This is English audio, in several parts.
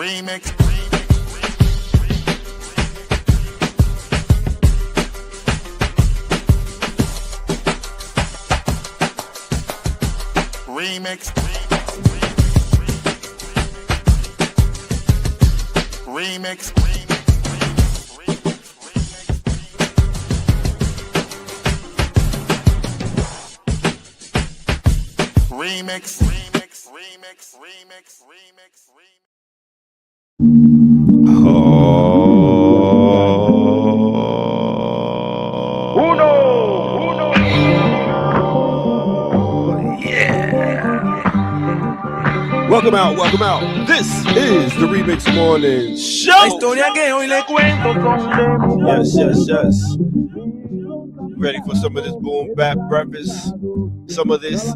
Remix. Remix. Remix. Remix. Remix. Remix. Remix. Remix. Welcome out. This is the Remix Morning Show. La historia que hoy le cuento son Yes. Ready for some of this boom bap breakfast? Some of this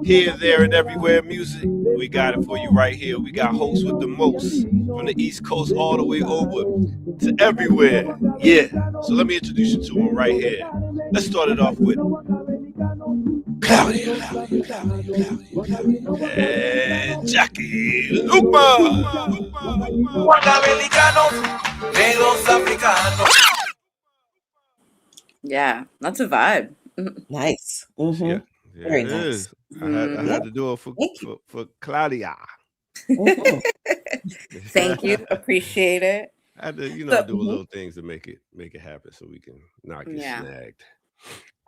here, there, and everywhere music. We got it for you right here. We got hosts with the most from the East Coast all the way over to everywhere. Yeah. So let me introduce you to them right here. Let's start it off with Claudia and Jackie Lukman. Yeah, that's a vibe. Nice. Mm-hmm. Yeah, Very it nice. is. I had to do it for Claudia. Mhm. Thank you. Appreciate it. I had to, do a little things to make it happen so we can not get snagged.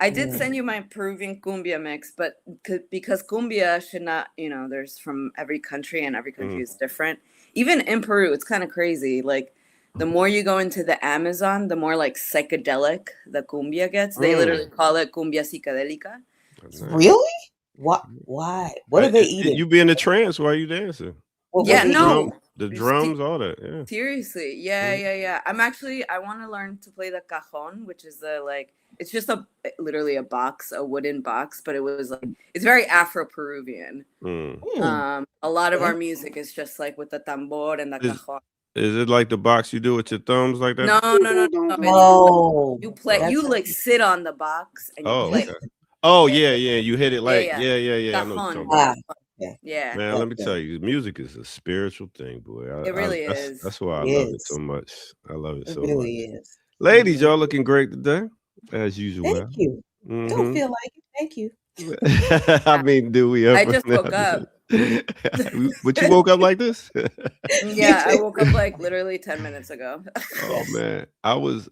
I did send you my Peruvian cumbia mix, but because cumbia should not, there's from every country and every country is different. Even in Peru, it's kind of crazy. Like the more you go into the Amazon, the more like psychedelic the cumbia gets. They literally call it cumbia psicodélica. Really? What? Why? What are they eating? You be in a trance while you dancing. The drums, all that. Yeah. Seriously, yeah. I want to learn to play the cajon, which is it's just literally a box, a wooden box, but it was it's very Afro-Peruvian. A lot of our music is just like with the tambor and the cajon. Is it like the box you do with your thumbs like that? No. You play. You sit on the box and you play. Okay. Oh yeah. You hit it like yeah. I know what you're talking about. Yeah. Man, let me tell you, music is a spiritual thing, boy. It really is. That's why I love it so much. I love it so really much. Is. Ladies, y'all looking great today, as usual. Thank you. Don't feel like it. Thank you. I mean, do we ever? I just woke up. But you woke up like this? Yeah, I woke up like literally 10 minutes ago. Oh man, I was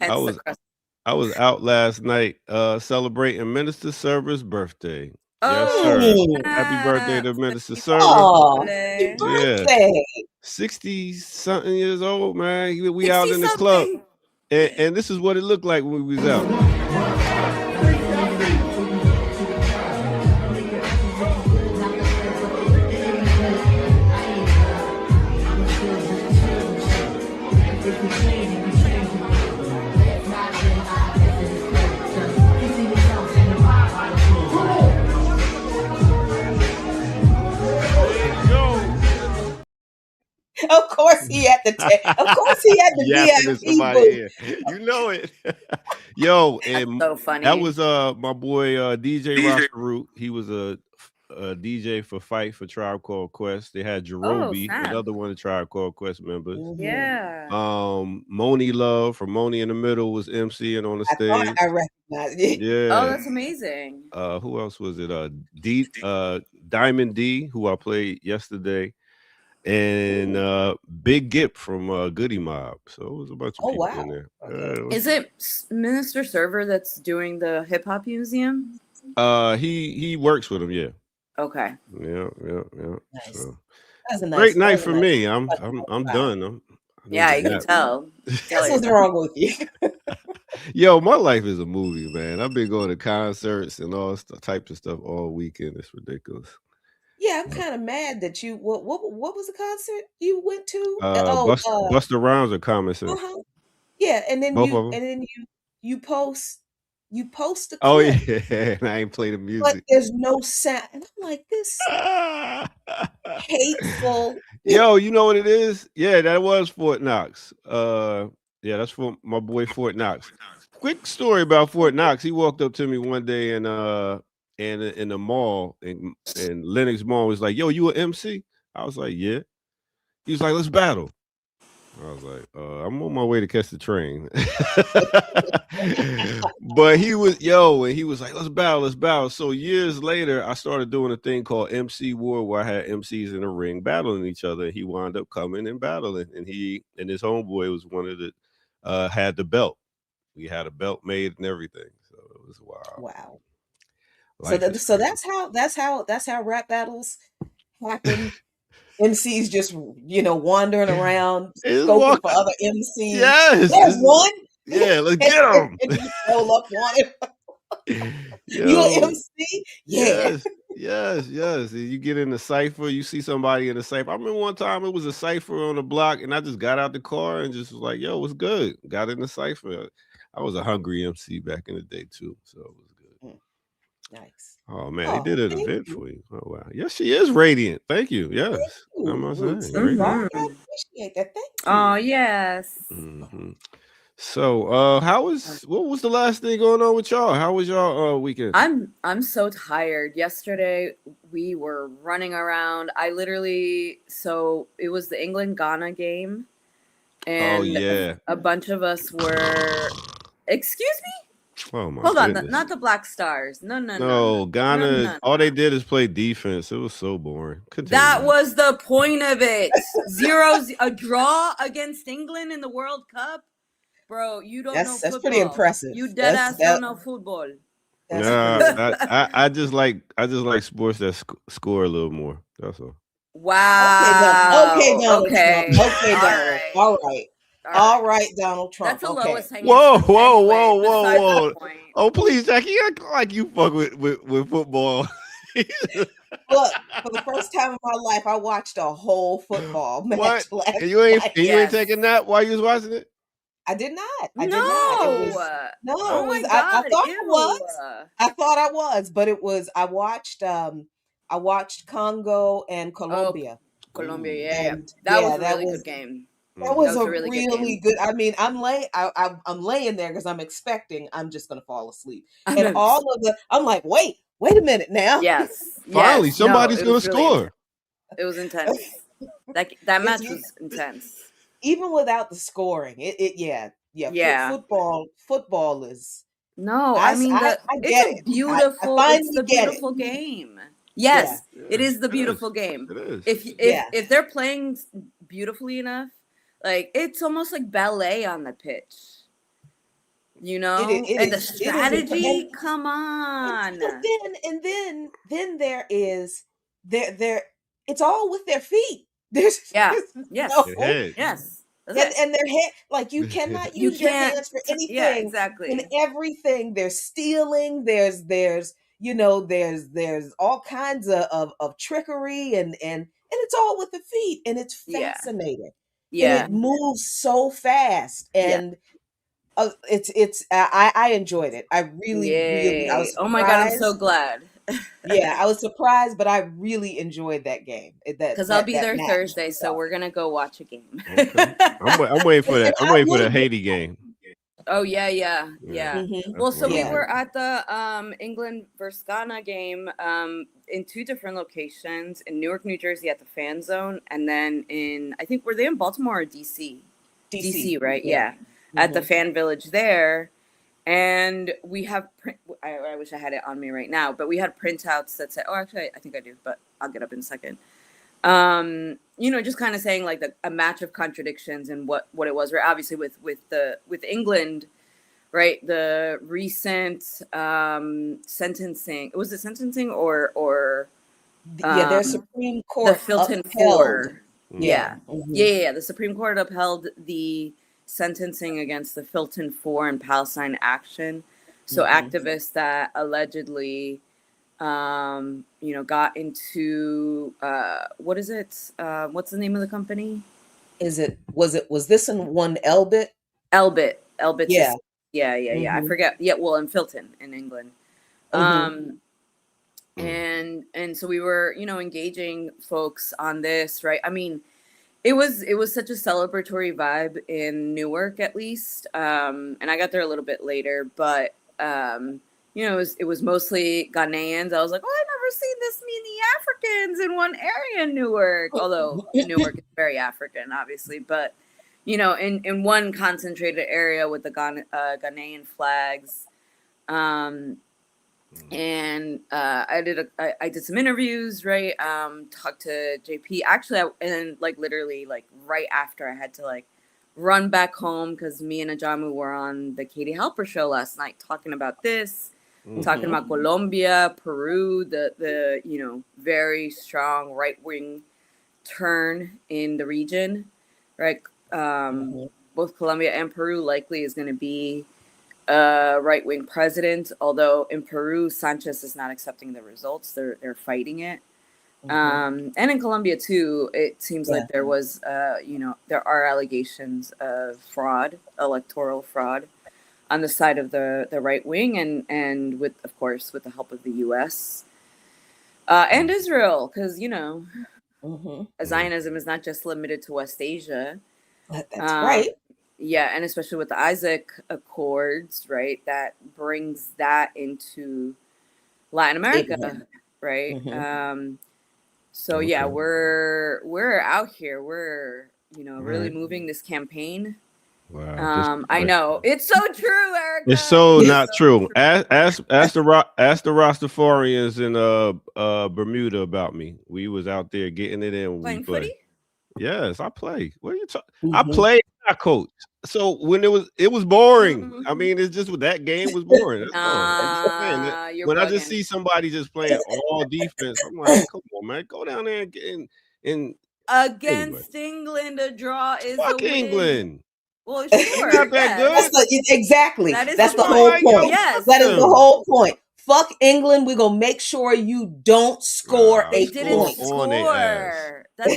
out last night celebrating Minister Server's birthday. Yes, sir. Happy birthday to Minister Server. Oh, happy birthday. 60-something years old, man. We out in the club. And this is what it looked like when we was out. Of course he had to VIP booth. You know it. Yo, and so funny. That was my boy DJ Roster Root. He was a DJ for Fight for Tribe Called Quest. They had Jerobi, another one of Tribe Called Quest members. Yeah. Moni Love from Moni in the Middle was MCing on the stage. I recognize it. Yeah. Oh, that's amazing. Who else was it? Diamond D, who I played yesterday. And Big Gip from Goody Mob. So it was a bunch of people in there. Okay. Is it Minister Server that's doing the hip hop museum? He works with him, yeah. Okay. Yeah. Nice. So, That's a great night for me. I'm done. You can tell. That's what's wrong with you. Yo, my life is a movie, man. I've been going to concerts and all types of stuff all weekend. It's ridiculous. Yeah, I'm kind of mad that you. What was the concert you went to? Busta Rhymes or Common Sense. Yeah, and then you post the clip. Oh yeah, and I ain't play the music. But there's no sound, and I'm like, this hateful. Yo, you know what it is? Yeah, that was Fort Knox. Yeah, that's for my boy Fort Knox. Quick story about Fort Knox. He walked up to me one day and in the mall in Lenox Mall was like, yo, you an MC? I was like, yeah. He was like, let's battle. I was like, I'm on my way to catch the train. But he was, and he was like, let's battle. So years later, I started doing a thing called MC War, where I had MCs in the ring battling each other. He wound up coming and battling, and he and his homeboy was one of the had the belt. We had a belt made and everything. So it was wild. Wow. Life So that's how rap battles happen. MCs just wandering around scoping for other MCs. Yes, there's one. Yeah, let's get him. And you roll up on him. You an MC? Yeah. Yes. You get in the cipher, you see somebody in the cipher. I remember one time it was a cipher on the block, and I just got out the car and just was like, yo, what's good? Got in the cipher. I was a hungry MC back in the day too, so it was good. Nice. Oh man, they did an event for you. Oh wow. Yes, she is radiant. Thank you. Yes. I'm saying. I appreciate that. Thank you. Oh yes. Mm-hmm. So what was the last thing going on with y'all? How was y'all weekend? I'm so tired. Yesterday we were running around. It was the England-Ghana game. And a bunch of us were excuse me? Oh my Hold goodness. on, not the Black Stars. No. Ghana, No. all they did is play defense. It was so boring. Continue. That was the point of it. 0-0, a draw against England in the World Cup. Bro, you don't know football. That's pretty impressive. You don't know football. I just like sports that score a little more. That's all. Wow. Okay, Donald Okay. Trump. Okay, Donald. All right, Donald Trump. That's the lowest hanging Whoa. fruit. Oh, please, Jackie, you act like you fuck with football. Look, for the first time in my life, I watched a whole football match last night. You ain't taking that while you was watching it? I did not. I thought I was, but it was. I watched Congo and Colombia. Colombia, that was a really good game. That was a really good. I mean, I'm laying there because I'm expecting I'm just gonna fall asleep, and I'm like, wait a minute now. Yes, finally somebody's gonna score. It was intense. That match was intense. Even without the scoring, Football is no. It's a beautiful game. Yes, it is the beautiful game. It is. If they're playing beautifully enough, like it's almost like ballet on the pitch. And the strategy. Come on. Then there is there. It's all with their feet. Yes. And their head, like you cannot use your hands for anything. Yeah, exactly. And everything, there's stealing, there's all kinds of trickery and it's all with the feet, and it's fascinating. Yeah. And it moves so fast, and I enjoyed it. I really I was surprised. Oh my God, I'm so glad. I was surprised, but I really enjoyed that game. Because I'll be there Thursday, so we're gonna go watch a game. Okay. I'm waiting for that. I'm waiting for the Haiti game. Oh yeah. Mm-hmm. Well, we were at the England versus Ghana game in two different locations, in Newark, New Jersey at the Fan Zone, and then were they in Baltimore or DC? DC, right? Yeah. Mm-hmm. At the Fan Village there. And we have I wish I had it on me right now, but we had printouts that said, actually, I think I do, but I'll get up in a second. Just kind of saying like a match of contradictions and what it was. Right, obviously with England, right? The recent sentencing. Was it sentencing or their Supreme Court, the Filton upheld. 4. Yeah. Mm-hmm. Yeah. The Supreme Court upheld the sentencing against the Filton 4 and Palestine Action. So activists that allegedly, got into what is it? What's the name of the company? Was this in one Elbit? Elbit. Yeah. Yeah. I forget. Yeah. Well, in Filton in England. And so we were, engaging folks on this, right? I mean, it was such a celebratory vibe in Newark, at least. And I got there a little bit later, but it was mostly Ghanaians. I was like, I've never seen this many Africans in one area in Newark. Although Newark is very African, obviously, but in one concentrated area with the Ghanaian flags. And I did some interviews, right? Talked to JP. Actually, and like literally like right after I had to like run back home because me and Ajamu were on the Katie Halper show last night talking about this, talking about Colombia, Peru, the very strong right wing turn in the region, right? Both Colombia and Peru likely is going to be right-wing president, although in Peru, Sanchez is not accepting the results. They're fighting it. And in Colombia too, it seems like there was, there are allegations of fraud, electoral fraud on the side of the right wing and with, of course, with the help of the U.S. And Israel, because, Zionism is not just limited to West Asia. That's right. Yeah, and especially with the Isaac Accords, right? That brings that into Latin America, right? So yeah, we're out here. We're really moving this campaign. Wow, I know it's so true, Erica. It's so not true. Ask the Rastafarians in Bermuda about me. We was out there getting it in. Playing footy? Yes, I play. What are you talking? I play. I coach. So when it was boring. I mean, it's just that game was boring. That's all. When I just see somebody just playing all defense, I'm like, come on, man, go down there and against England, a draw is fuck a win. England. Well, sure, not that good. Exactly. That's the whole point. Yes, that is the whole point. Fuck England. We're gonna make sure you don't score a point. That's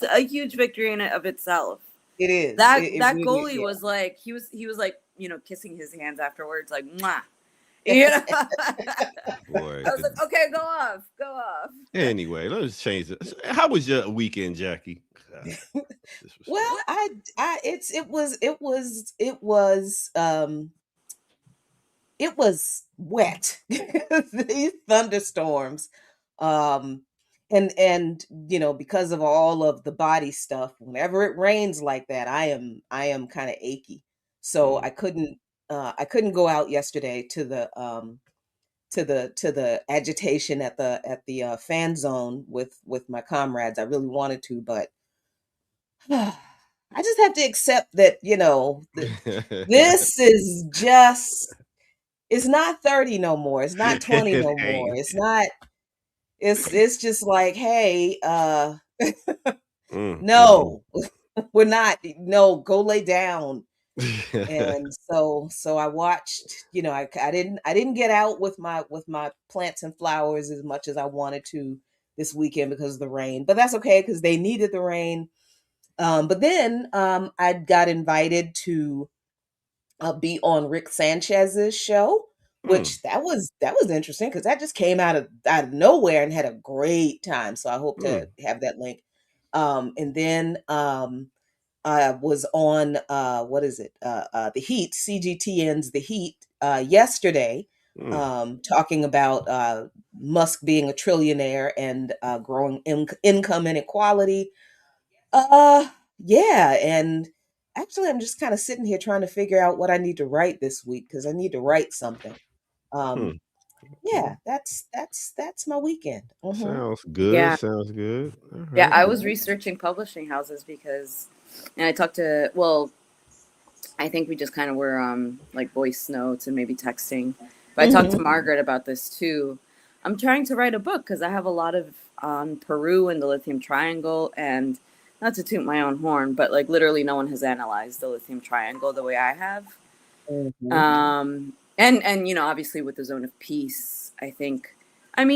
a huge victory in and of itself. It is. That goalie was like he was like kissing his hands afterwards, like mwah. Boy, I was like, okay, go off. Anyway, let's change it. How was your weekend, Jackie? Well, it was wet. These thunderstorms. And because of all of the body stuff, whenever it rains like that, I am kind of achy. So I couldn't go out yesterday to the agitation at the fan zone with my comrades. I really wanted to, but I just have to accept that, this is just, it's not 30 no more. It's not 20 no more. It's not, it's just like, hey, no, we're not, no, go lay down. And so I watched, I didn't get out with my plants and flowers as much as I wanted to this weekend because of the rain, but that's okay because they needed the rain. But then I got invited to be on Rick Sanchez's show, which that was interesting because that just came out of nowhere and had a great time. So I hope to have that link. And then I was on the Heat, CGTN's The Heat yesterday, talking about Musk being a trillionaire and growing income inequality. Yeah, and actually I'm just kind of sitting here trying to figure out what I need to write this week because I need to write something. Yeah, that's my weekend. Sounds good. Yeah. Sounds good. Right. Yeah, I was researching publishing houses because, and I talked to, I think we just kind of were like voice notes and maybe texting, but I talked to Margaret about this too. I'm trying to write a book because I have a lot of Peru and the Lithium Triangle, and not to toot my own horn, but like literally no one has analyzed the Lithium Triangle the way I have. And obviously with the Zone of Peace, I think,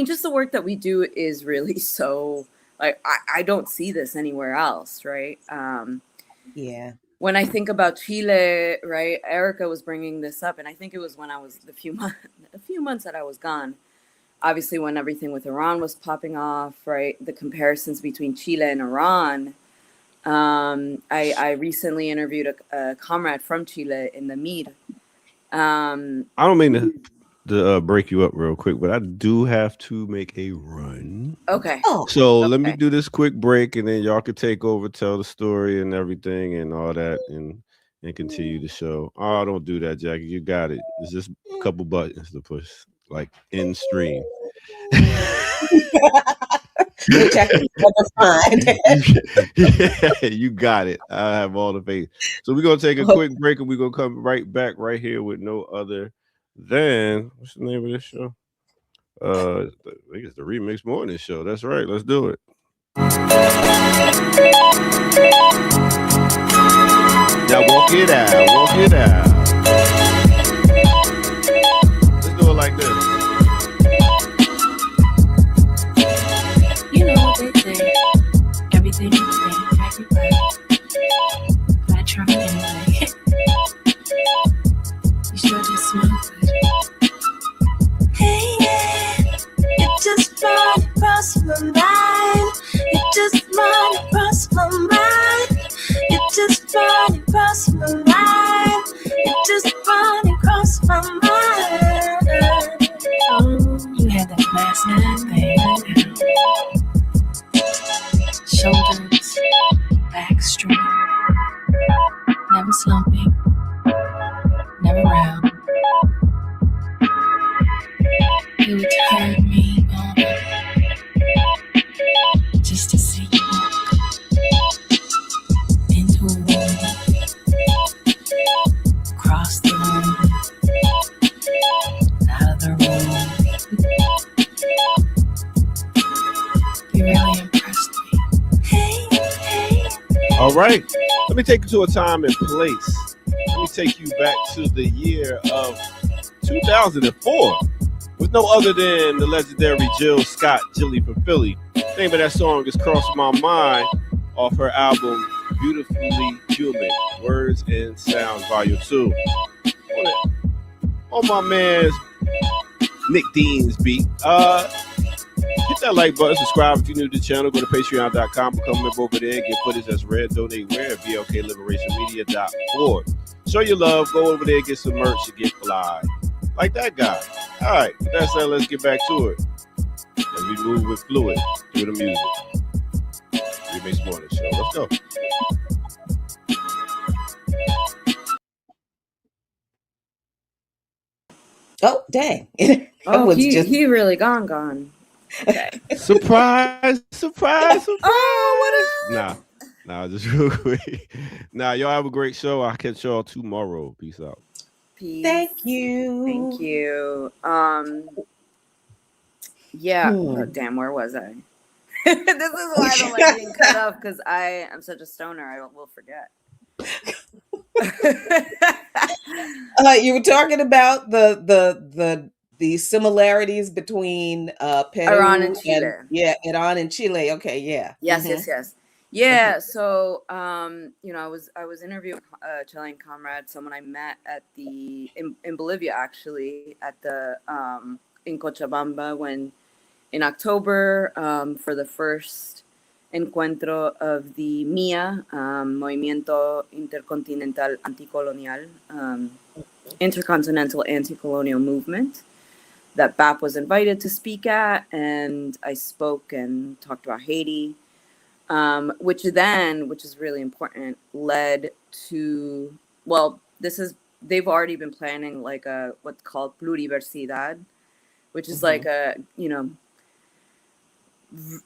just the work that we do is really so, like, I don't see this anywhere else, right? Yeah. When I think about Chile, right, Erica was bringing this up, and I think it was when I was a few months that I was gone. Obviously, when everything with Iran was popping off, right, the comparisons between Chile and Iran. I recently interviewed a comrade from Chile in the Mir. I don't mean to to break you up real quick, but I do have to make a run. Okay. Oh, So let me Okay. do this quick break, and then y'all can take over, tell the story and everything, and all that, and continue the show. Oh, don't do that, Jackie. You got it. It's just a couple buttons to push, like in stream. which I can never find. Yeah, you got it. I have all the faith. So we're gonna take a quick break, and we're gonna come right back right here with no other than what's the name of this show? I think it's the Remix Morning Show. That's right. Let's do it. Now walk it out. Walk it out. Let's do it like this. You know what they say. Everything you think, everybody. But I try anyway. You sure just smell good. Hey, yeah. It just run across my mind. It just run across my mind. It just run across my mind. It just run across my mind. Oh, you had that last night thing. Shoulders, back straight, never slumping, never round. You would turn me on just to see you walk into a room, cross the room, out of the room. You really impressed me. Hey, hey. All right. Let me take you to a time and place. Let me take you back to the year of 2004 with no other than the legendary Jill Scott, Jilly from Philly. The name of that song is Cross My Mind off her album Beautifully Human, Words and Sound, Volume 2. On my man's Nick Dean's beat. Hit that like button, subscribe if you're new to the channel, go to patreon.com, become a member over there, get footage that's red, donate where at blkliberationmedia.org. Show your love, go over there, get some merch, and get fly. Like that guy. All right, with that said, let's get back to it. As we move with fluid through the music. Remix Morning Show. Let's go. Oh, dang. That Oh, was just he really gone. Okay. Surprise, surprise, surprise. Oh, what up? Nah, just real quick. Nah, y'all have a great show. I'll catch y'all tomorrow. Peace out. Peace. thank you. Thank you. Yeah. Oh, damn, where was I? This is why I don't like being cut off, because I am such a stoner. I will forget. You were talking about the similarities between Peru Iran and Chile. Iran and Chile. Okay, yeah. Yes, Mhm. yes. Yeah. So, you know, I was interviewing a Chilean comrade, someone I met at in Bolivia, actually, at the in Cochabamba in October for the first encuentro of the MIA, Movimiento Intercontinental Anticolonial, Intercontinental Anti-Colonial Movement, that BAP was invited to speak at, and I spoke and talked about Haiti, which is really important, led to, well, they've already been planning like what's called pluriversidad, which is like a, you know,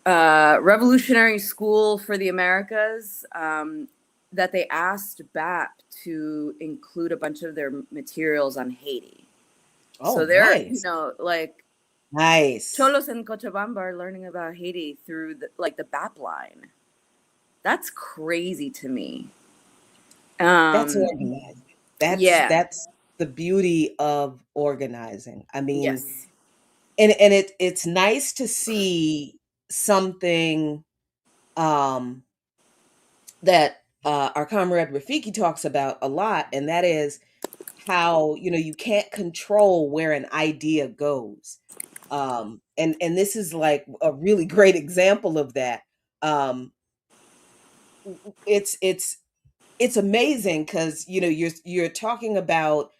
revolutionary school for the Americas, that they asked BAP to include a bunch of their materials on Haiti. Oh, so they're, nice. you know, like Nice. Cholos in Cochabamba are learning about Haiti through the BAP line. That's crazy to me. That's organizing. That's the beauty of organizing. I mean, yes. and it's nice to see something that our comrade Rafiki talks about a lot, and that is how, you know, you can't control where an idea goes. And this is like a really great example of that. It's amazing because, you know, you're talking about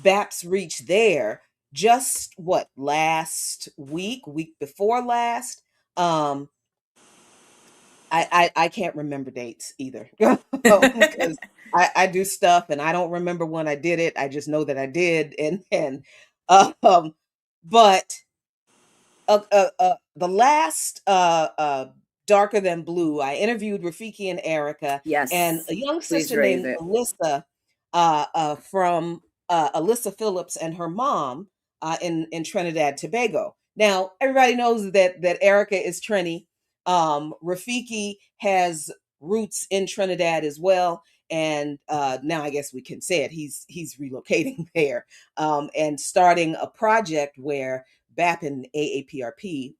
BAP's reach there, just last week before last. I can't remember dates either because I do stuff and I don't remember when I did it. I just know that I did, and but the last Darker Than Blue, I interviewed Rafiki and Erica, and Yes. a young Please sister raise named it. Alyssa from Alyssa Phillips and her mom in Trinidad Tobago. Now everybody knows that Erica is Trini. Rafiki has roots in Trinidad as well, and now I guess we can say it. He's relocating there and starting a project where BAP and AAPRP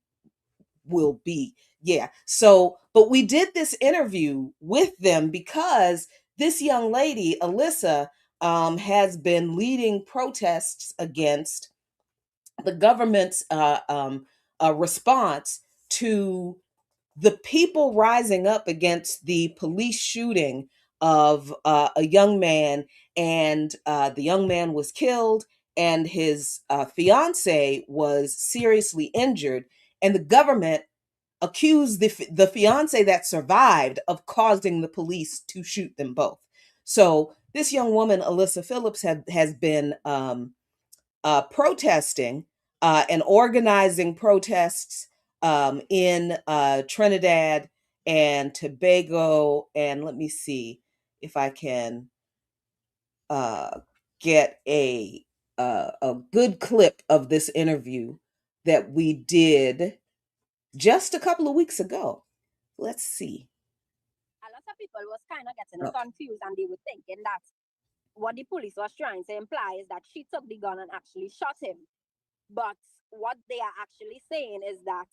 will be. Yeah. So, but we did this interview with them because this young lady, Alyssa, has been leading protests against the government's response to the people rising up against the police shooting of a young man, and the young man was killed, and his fiance was seriously injured, and the government accused the fiance that survived of causing the police to shoot them both. So this young woman, Alyssa Phillips, has been protesting and organizing protests in Trinidad and Tobago. And let me see if I can get a good clip of this interview that we did just a couple of weeks ago. Let's see. A lot of people was kind of getting Okay. confused, and they were thinking that what the police was trying to imply is that she took the gun and actually shot him. But what they are actually saying is that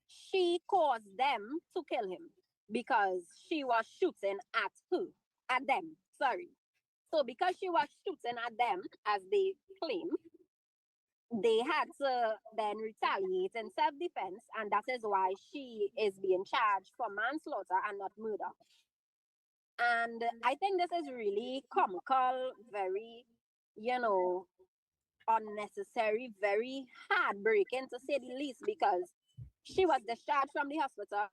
she caused them to kill him because she was shooting at them. Sorry. So because she was shooting at them, as they claim, they had to then retaliate in self-defense, and that is why she is being charged for manslaughter and not murder. And I think this is really comical, very, unnecessary, very heartbreaking to say the least, because she was discharged from the hospital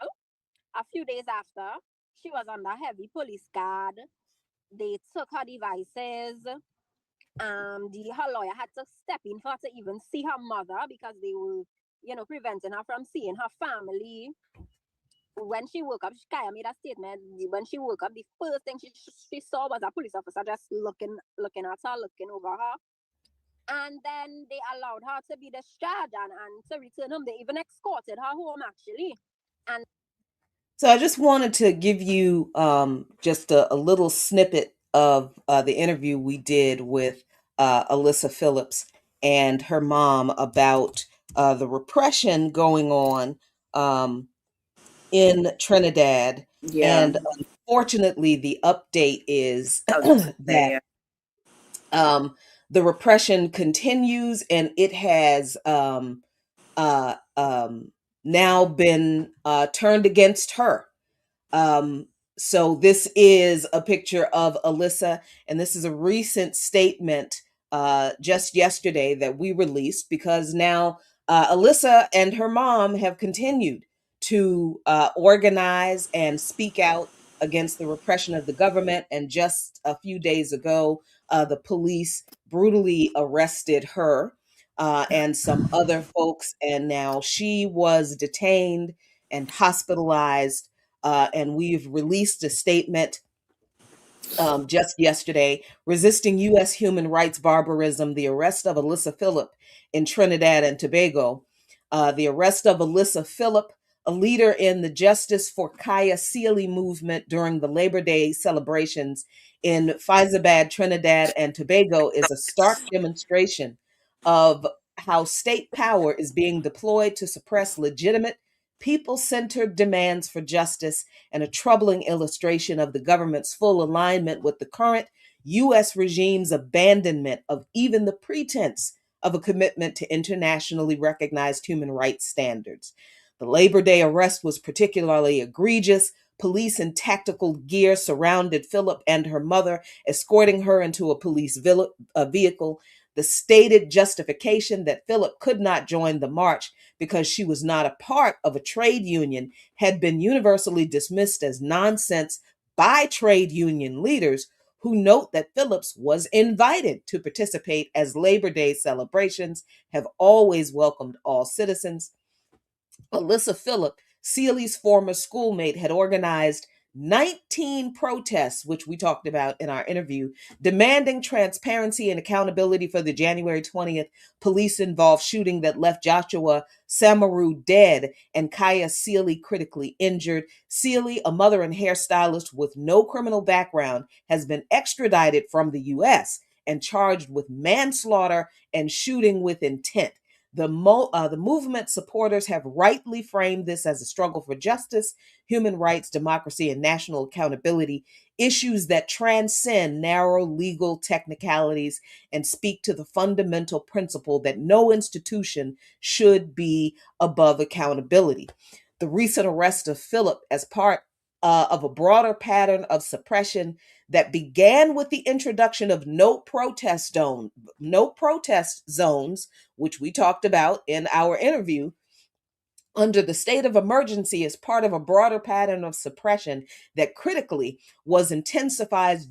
a few days after. She was under heavy police guard. They took her devices. Her lawyer had to step in for her to even see her mother because they were, preventing her from seeing her family. When she woke up, Kaya made a statement. When she woke up, the first thing she saw was a police officer just looking at her, looking over her. And then they allowed her to be discharged and to return home. They even escorted her home, actually. And so I just wanted to give you just a little snippet of the interview we did with Alyssa Phillips and her mom about the repression going on in Trinidad. Yeah. And unfortunately, the update is I was just gonna say, that the repression continues, and it has now been turned against her. So this is a picture of Alyssa, and this is a recent statement just yesterday that we released, because now Alyssa and her mom have continued to organize and speak out against the repression of the government. And just a few days ago, the police brutally arrested her and some other folks, and now she was detained and hospitalized. And we've released a statement just yesterday: resisting U.S. human rights barbarism, the arrest of Alyssa Phillip in Trinidad and Tobago. The arrest of Alyssa Phillip, a leader in the Justice for Kaya Sealy movement during the Labor Day celebrations in Faizabad, Trinidad and Tobago, is a stark demonstration of how state power is being deployed to suppress legitimate, people-centered demands for justice, and a troubling illustration of the government's full alignment with the current U.S. regime's abandonment of even the pretense of a commitment to internationally recognized human rights standards. The Labor Day arrest was particularly egregious. Police in tactical gear surrounded Phillip and her mother, escorting her into a police vehicle. The stated justification that Phillip could not join the march because she was not a part of a trade union had been universally dismissed as nonsense by trade union leaders, who note that Phillips was invited to participate as Labor Day celebrations have always welcomed all citizens. Alyssa Phillip, Seeley's former schoolmate, had organized 19 protests, which we talked about in our interview, demanding transparency and accountability for the January 20th police-involved shooting that left Joshua Samaru dead and Kaya Seeley critically injured. Seeley, a mother and hairstylist with no criminal background, has been extradited from the U.S. and charged with manslaughter and shooting with intent. The movement supporters have rightly framed this as a struggle for justice, human rights, democracy, and national accountability, issues that transcend narrow legal technicalities and speak to the fundamental principle that no institution should be above accountability. The recent arrest of Phillip as part of a broader pattern of suppression that began with the introduction of no protest zones, which we talked about in our interview, under the state of emergency as part of a broader pattern of suppression that critically was intensified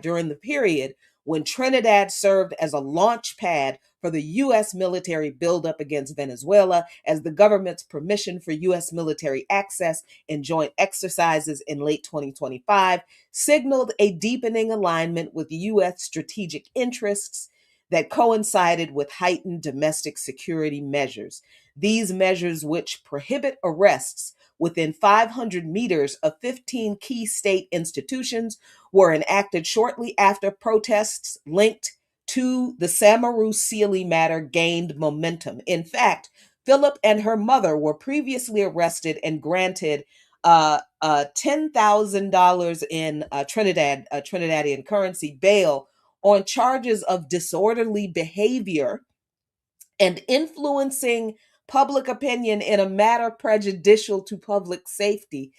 during the period when Trinidad served as a launch pad for the U.S. military buildup against Venezuela, as the government's permission for U.S. military access and joint exercises in late 2025 signaled a deepening alignment with U.S. strategic interests that coincided with heightened domestic security measures. These measures, which prohibit arrests within 500 meters of 15 key state institutions, were enacted shortly after protests linked to the Samaru Seeley matter gained momentum. In fact, Phillip and her mother were previously arrested and granted $10,000 in Trinidadian currency bail on charges of disorderly behavior and influencing public opinion in a matter prejudicial to public safety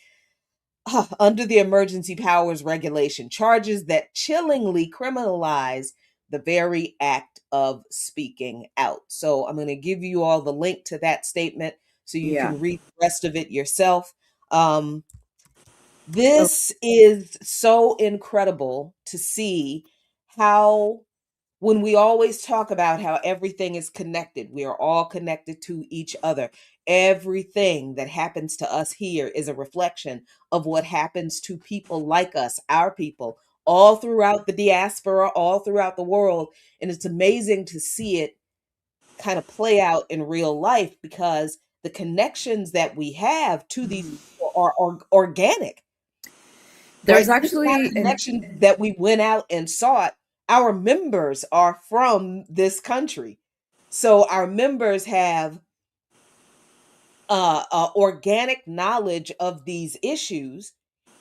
under the emergency powers regulation, charges that chillingly criminalize the very act of speaking out. So I'm going to give you all the link to that statement so you Yeah. can read the rest of it yourself. This is so incredible to see how, when we always talk about how everything is connected, we are all connected to each other. Everything that happens to us here is a reflection of what happens to people like us, our people, all throughout the diaspora, all throughout the world. And it's amazing to see it kind of play out in real life, because the connections that we have to these people are organic. There's Right? This is not a actually connection that we went out and sought. Our members are from this country. So our members have organic knowledge of these issues,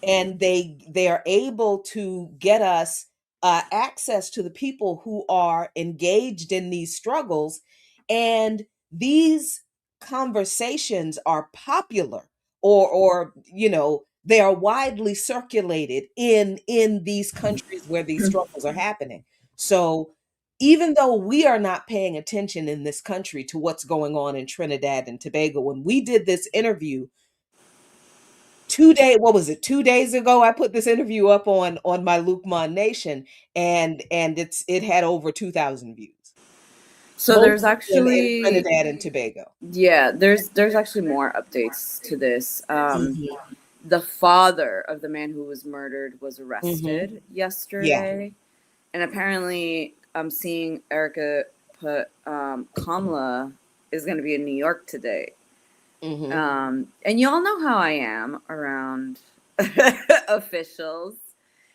and they are able to get us access to the people who are engaged in these struggles. And these conversations are popular, or they are widely circulated in these countries where these struggles are happening. So even though we are not paying attention in this country to what's going on in Trinidad and Tobago, when we did this interview 2 days ago, I put this interview up on my Luke Mon Nation, and it had over 2,000 views. so there's Most of them in actually Trinidad and Tobago. yeah, there's actually more updates to this. Mhm. The father of the man who was murdered was arrested yesterday, and apparently I'm seeing Erica put Kamala is going to be in New York today. Mhm. And y'all know how I am around officials.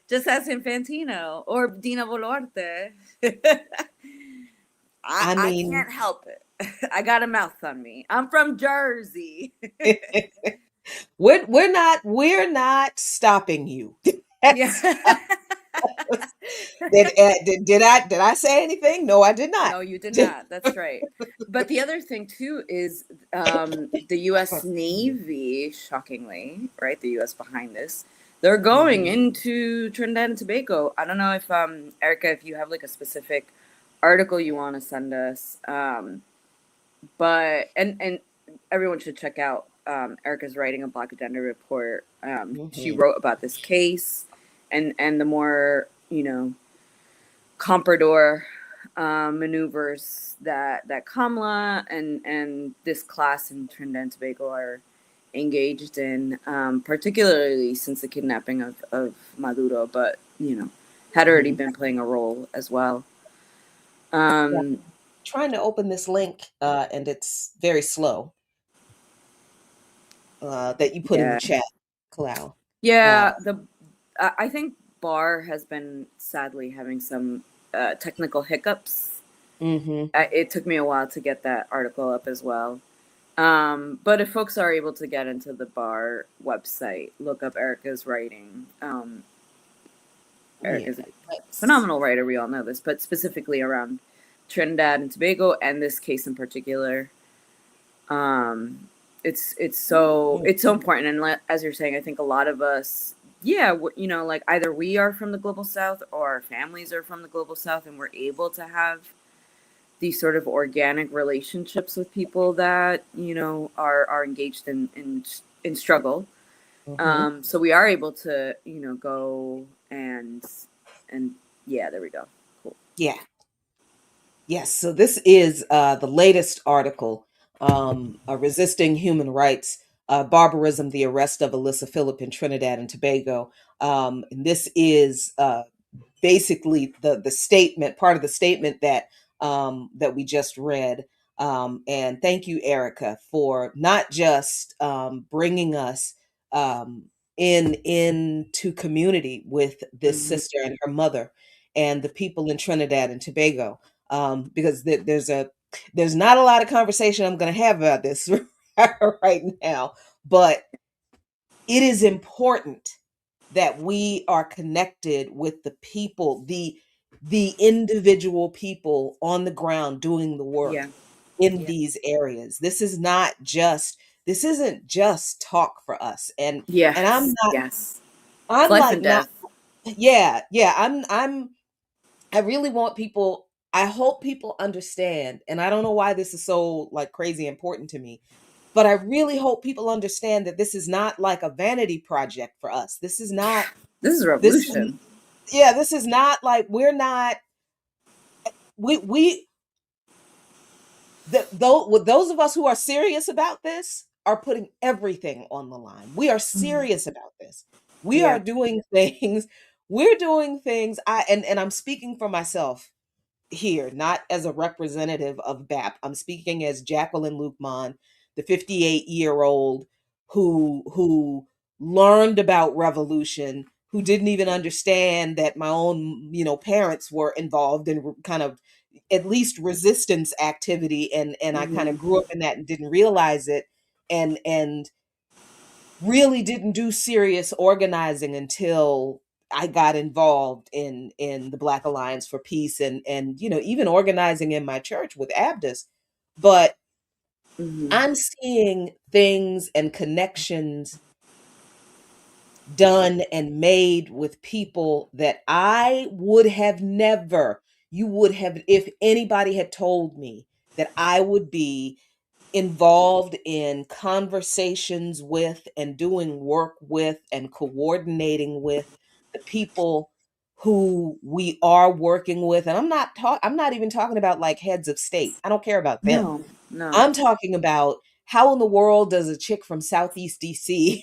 Just ask Infantino or Dina Boluarte. I mean, can't help it. I got a mouth on me. I'm from Jersey. we're not stopping you. Yeah. Did I say anything? No, I did not. No, you did not. That's right. But the other thing too is the U.S. Navy, shockingly, right? The U.S. behind this, they're going into Trinidad and Tobago. I don't know if Erica, if you have like a specific article you want to send us. But and everyone should check out Erica's writing a Black Agenda report. She wrote about this case and the more, comprador maneuvers that Kamala and this class in Trinidad and Tobago are engaged in, particularly since the kidnapping of Maduro, but had already been playing a role as well. Trying to open this link and it's very slow that you put in the chat, Clow. Yeah, I think Bar has been sadly having some technical hiccups. It took me a while to get that article up as well. But if folks are able to get into the Bar website, look up Erica's writing. Erica's a phenomenal writer, we all know this, but specifically around Trinidad and Tobago and this case in particular. It's so important, and as you're saying, I think a lot of us, like either we are from the global south or our families are from the global south, and we're able to have these sort of organic relationships with people that are engaged in struggle. So we are able to go and there we go. Cool. Yes, so this is the latest article, Resisting Human Rights, Barbarism, the Arrest of Alyssa Phillip in Trinidad and Tobago. And this is basically the statement, part of the statement that we just read. And thank you, Erica, for not just bringing us into community with this sister and her mother and the people in Trinidad and Tobago. Because there's not a lot of conversation I'm going to have about this right now, but it is important that we are connected with the people, the individual people on the ground doing the work in these areas. This isn't just talk for us. And I'm not, I'm life like and death. I really want people, I hope people understand, and I don't know why this is so like crazy important to me, but I really hope people understand that this is not like a vanity project for us. This is a revolution. This is not like those of us who are serious about this are putting everything on the line. We are serious about this. We are doing things. We're doing things. And I'm speaking for myself here, not as a representative of BAP. I'm speaking as Jacqueline Luqman, the 58-year-old who learned about revolution, who didn't even understand that my own, parents were involved in kind of at least resistance activity. And I kind of grew up in that and didn't realize it and really didn't do serious organizing until I got involved in the Black Alliance for Peace and even organizing in my church with Abdus. But I'm seeing things and connections done and made with people that I would have never, if anybody had told me that I would be involved in conversations with and doing work with and coordinating with the people who we are working with. And I'm not even talking about like heads of state. I don't care about them. No. I'm talking about how in the world does a chick from Southeast DC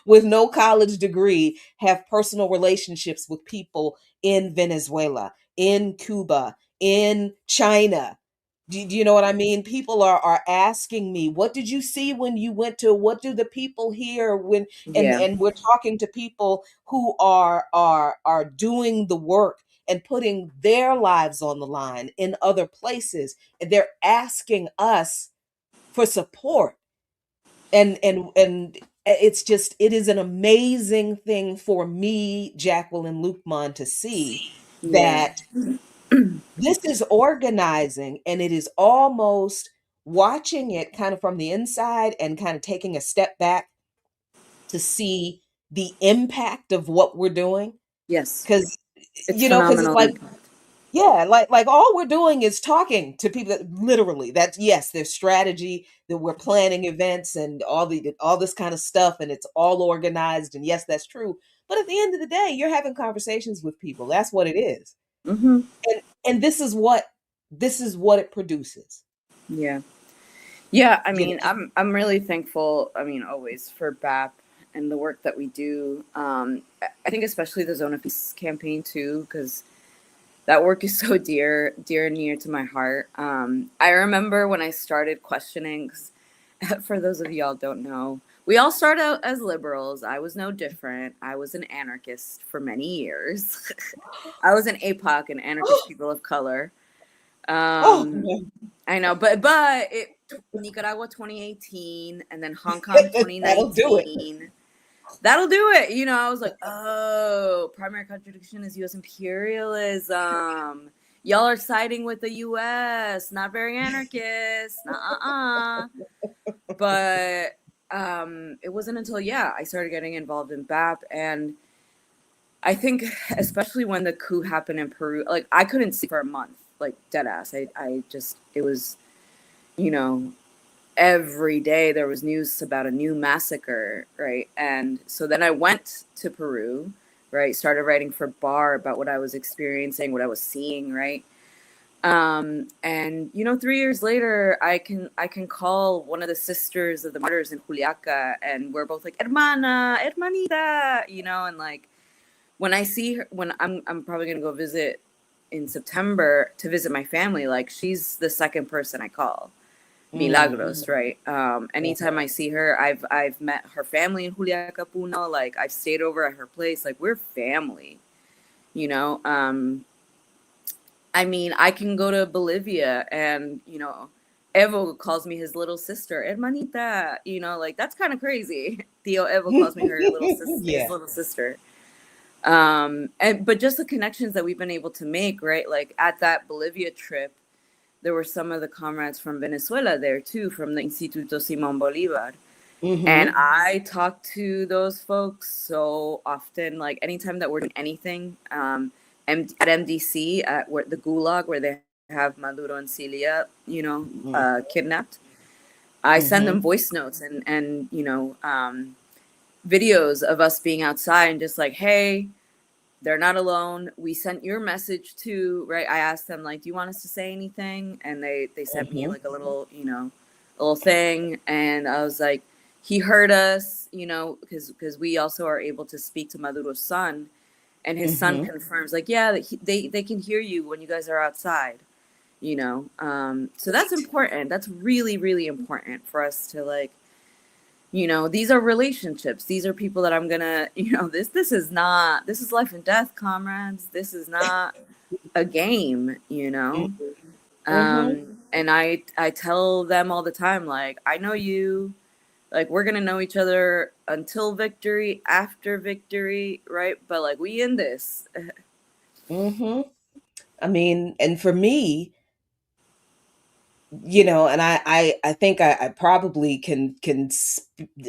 with no college degree have personal relationships with people in Venezuela, in Cuba, in China? Do you know what I mean? People are asking me, what did you see when you went to, what do the people hear when, and we're talking to people who are doing the work and putting their lives on the line in other places. And they're asking us for support. And it is an amazing thing for me, Jacqueline Luqman, to see that this is organizing, and it is almost watching it kind of from the inside and kind of taking a step back to see the impact of what we're doing. Yes. Because, it's because it's like, impact. Yeah, like all we're doing is talking to people that literally that's yes, there's strategy that we're planning events and all this kind of stuff and it's all organized and yes, that's true. But at the end of the day, you're having conversations with people. That's what it is. Hmm. And this is what it produces. Yeah. Yeah, I You mean, know. I'm really thankful. I mean, always for BAP and the work that we do. I think especially the Zone of Peace campaign too, because that work is so dear and near to my heart. I remember when I started questioning. 'Cause for those of y'all don't know, we all start out as liberals. I was no different. I was an anarchist for many years. I was an APOC, an anarchist people of color. Oh, I know, but it Nicaragua 2018 and then Hong Kong that'll do it. 2019. That'll do it. You know, I was like, oh, primary contradiction is U.S. imperialism. Y'all are siding with the U.S. Not very anarchist. But it wasn't until I started getting involved in BAP, and I think especially when the coup happened in Peru, like I couldn't sleep for a month, like dead ass. I just it was, you know, every day there was news about a new massacre, right? And so then I went to Peru, right? Started writing for Bar about what I was experiencing, what I was seeing, right? And 3 years later, I can call one of the sisters of the martyrs in Juliaca, and we're both like hermana, hermanita, and like when I see her, when I'm probably gonna go visit in September to visit my family, like she's the second person I call. Milagros, right? Anytime I see her, I've met her family in Juliaca, Puno. Like I've stayed over at her place. Like we're family, you know. I mean, I can go to Bolivia and Evo calls me his little sister, hermanita. Like that's kind of crazy. Theo Evo calls me her little sister, his Yeah. little sister. But just the connections that we've been able to make, right? Like at that Bolivia trip, there were some of the comrades from Venezuela there too, from the Instituto Simón Bolívar. And I talk to those folks so often, like anytime that we're doing anything, at MDC, at the Gulag, where they have Maduro and Celia, kidnapped. I send them voice notes and videos of us being outside and just like, hey, they're not alone. We sent your message too, right? I asked them like, do you want us to say anything? And they sent me like a little, little thing. And I was like, he heard us, because we also are able to speak to Maduro's son, and his son confirms like, yeah, they can hear you when you guys are outside, so that's important. That's really, really important for us to like, these are relationships. These are people that I'm gonna, this is life and death, comrades. This is not a game, and I tell them all the time, like, I know you, like, we're gonna know each other until victory, after victory, right? But like, we in this. I mean, and for me, and I think I probably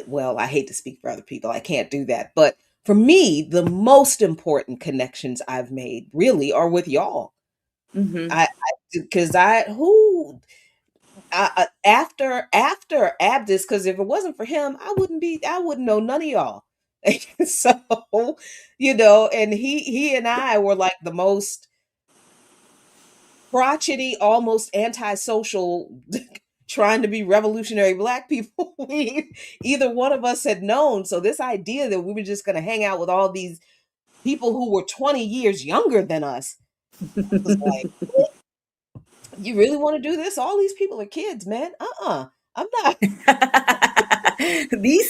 well, I hate to speak for other people. I can't do that. But for me, the most important connections I've made really are with y'all. I because after Abdus, because if it wasn't for him, I wouldn't know none of y'all. So, and he and I were like the most crotchety, almost antisocial, trying to be revolutionary Black people either one of us had known. So this idea that we were just going to hang out with all these people who were 20 years younger than us was like, you really want to do this? All these people are kids, man. I'm not. These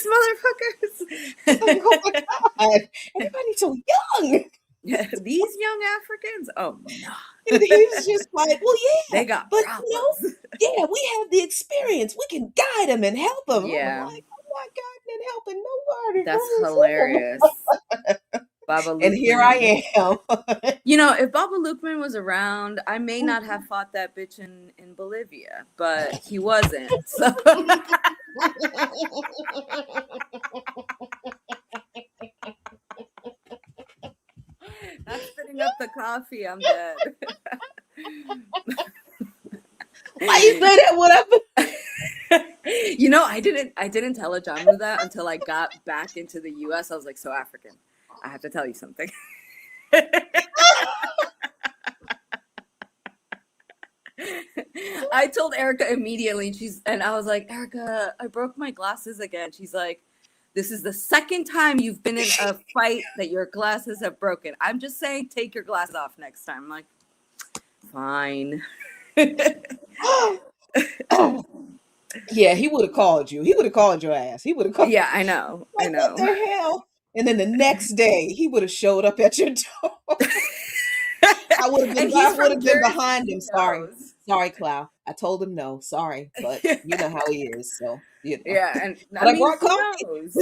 motherfuckers. Oh my God, everybody's so young. These young Africans. Oh no. And he was just like, well, yeah, They got but problems. yeah, we have the experience. We can guide them and help them. Yeah. I'm like, I'm not guiding and helping nobody. That's hilarious. Baba And here I am. If Baba Lukman was around, I may not have fought that bitch in Bolivia, but he wasn't. So not spitting up the coffee. I'm dead. you say that? Whatever. You know, I didn't tell Ajamu that until I got back into the US. I was like, so African, I have to tell you something. I told Erica immediately, and I was like, Erica, I broke my glasses again. She's like, this is the second time you've been in a fight that your glasses have broken. I'm just saying, take your glasses off next time. I'm like, fine. Yeah, he would have called you. He would have called your ass. He would have called. Yeah, I know. I Like, what know. the hell? And then the next day, he would have showed up at your door. I would have And been, he's I would from have been Jersey. behind him. He Sorry, knows. sorry, Cloud. I told him no. Sorry, but you know how he is. So you know. Yeah, and But I I mean, brought who coffee. knows?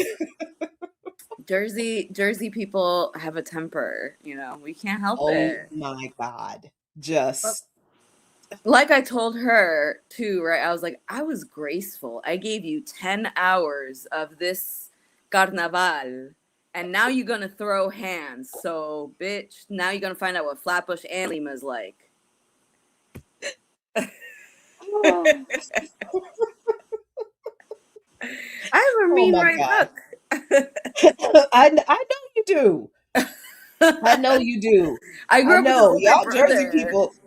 Jersey people have a temper. You know, we can't help Oh it. my God! Just Like I told her too, right? I was like, I was graceful. I gave you 10 hours of this carnaval, and now you're gonna throw hands. So, bitch, now you're gonna find out what Flatbush and Lima's like. oh, I have a mean my right God! hook. I know you do. I know you do. I grew I up with an know older brother.